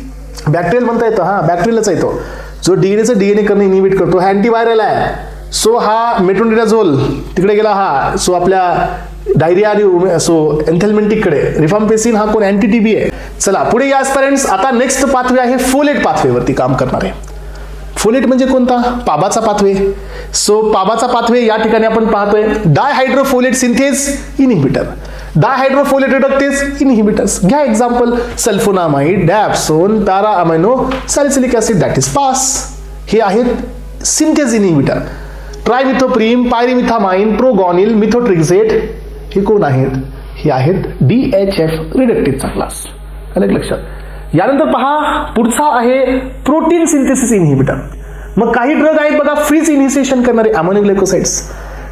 बॅक्टेरियल म्हणता येतो. हा बॅक्टेरियलच आहे तो, जो डीएनएचं डीएनए करणे इनहिबिट करतो. हा अँटीव्हायरल आहे. सो हा मेट्रोनिडाझोल तिकडे गेला, हा सो आपल्या डायरिया आणि सो एन्थेल्मेंटिककडे. रिफाम्पिसिन हा कोण? अँटीटीबी आहे. चला पुढे या पेरेंट्स. आता नेक्स्ट पाथवे आहे फोलेट पाथवेवरती काम करणारे. फोलेट म्हणजे कोणता? पाबाचा पाथवे. सो पाबाचा पाथवे या ठिकाणी आपण पाहतोय dihydrofolate synthase inhibitor, dihydrofolate reductase inhibitors. घ्या example, sulfonamide, dapsone, para amino salicylic acid, that is PAS. हे आहेत सिंथेज इनहिबिटर. ट्रायमिथोप्रीम, पायरिमिथामाइन, प्रोगॉनिल, मिथोट्रिक्झेट, हे कोण आहेत? हे आहेत DHF रिडक्टेजचा क्लास. आलं लक्षात? यानंतर पहा पुढचा आहे प्रोटीन सिंथेसिस इनहिबिटर. मग काही ड्रग आहेत बघा फ्रीज इनिशिएशन करणारे, अमोनो ग्लायकोसाइड्स,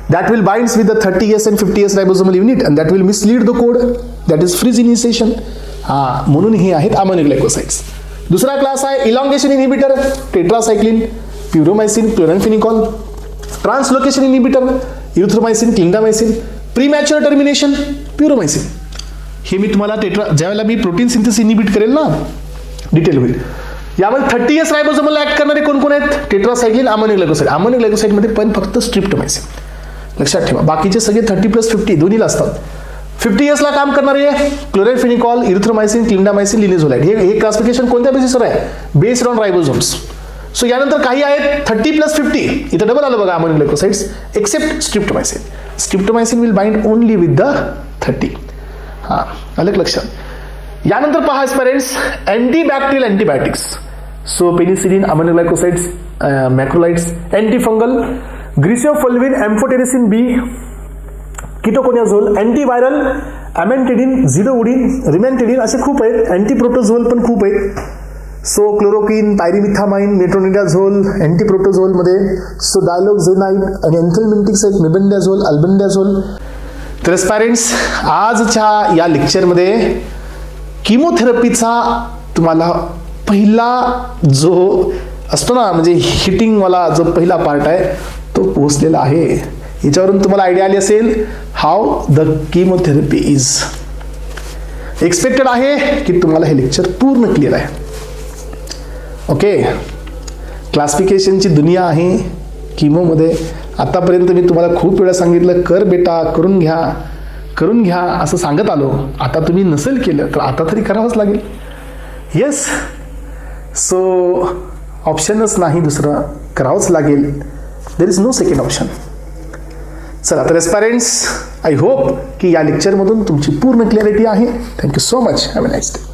that will binds with the 30S and 50S ribosomal unit and that will mislead the code, that is freeze initiation. म्हणून हे आहेत अमोनो ग्लायकोसाइड्स. दुसरा क्लास आहे elongation inhibitor, tetracycline, puromycin, chloramphenicol, translocation inhibitor, erythromycin, clindamycin, premature termination, puromycin. हे मी तुम्हाला ज्यावेळेला मी प्रोटीन सिंथेसिस इनहिबिट करेल ना, डिटेल होईल. यामध्ये 30S रायबोसोमल ऍक्ट करणारे कोण कोण आहेत? Tetracycline, amino glycoside. Amino glycoside मध्ये पण फक्त स्ट्रिप्टोमायसिन लक्षात ठेवा, बाकीचे सगळे 30+50 दोन्हीला असतात. 50S ला काम करणारे क्लोराम्फेनिकॉल, इरिथ्रोमायसिन, क्लिंडामायसिन, लिनेझोलाइड. हे क्लासिफिकेशन कोणत्या बेसिसवर आहे? Based on रायबोसोम्स. सो यानंतर काही आहेत 30+50, इथं डबल आलं बघा amino glycosides, except streptomycin. Streptomycin will bind only with the 30. आलं लक्षात? यानंतर पहा aspirants antibacterial antibiotics. So penicillin, amino glycosides, macrolides, antifungal, griseofulvin, amphotericin B, ketoconazole, antiviral, amantadine, zidovudine, rimantadine असे खूप आहेत. अँटीप्रोटोझोल पण खूप आहेत. सो क्लोरोकिन, पायरिमिथामाइन, मेट्रोनिडाझोल, अँटीप्रोटोझोलमध्ये सो डायलोक्झेनाइड आणि एन्थेल्मिंटिक्स आहेत, मेबेंडाझोल, अल्बेंडाझोल. तर एस्पायरंट्स, आजच्या या लेक्चरमध्ये किमोथेरपीचा तुम्हाला पहिला जो असतो ना, म्हणजे हिटिंगवाला जो पहिला पार्ट आहे तो पोहोचलेला आहे. याच्यावरून तुम्हाला आयडिया आली असेल how the chemotherapy is. Expected आहे की तुम्हाला हे लेक्चर पूर्ण क्लिअर आहे. ओके, क्लासिफिकेशनची दुनिया आहे किमोमध्ये. आतापर्यंत मी तुम्हाला खूप वेळा सांगितलं, कर बेटा, करून घ्या असं सांगत आलो. आता तुम्ही नसेल केलं तर आता तरी करावंच लागेल. येस, सो ऑप्शनच नाही दुसरं, करावंच लागेल. There is no second option. चला तर एस्पायरंट्स, आय होप की या लेक्चरमधून तुमची पूर्ण क्लॅरिटी आहे. Thank you so much. Have a nice day.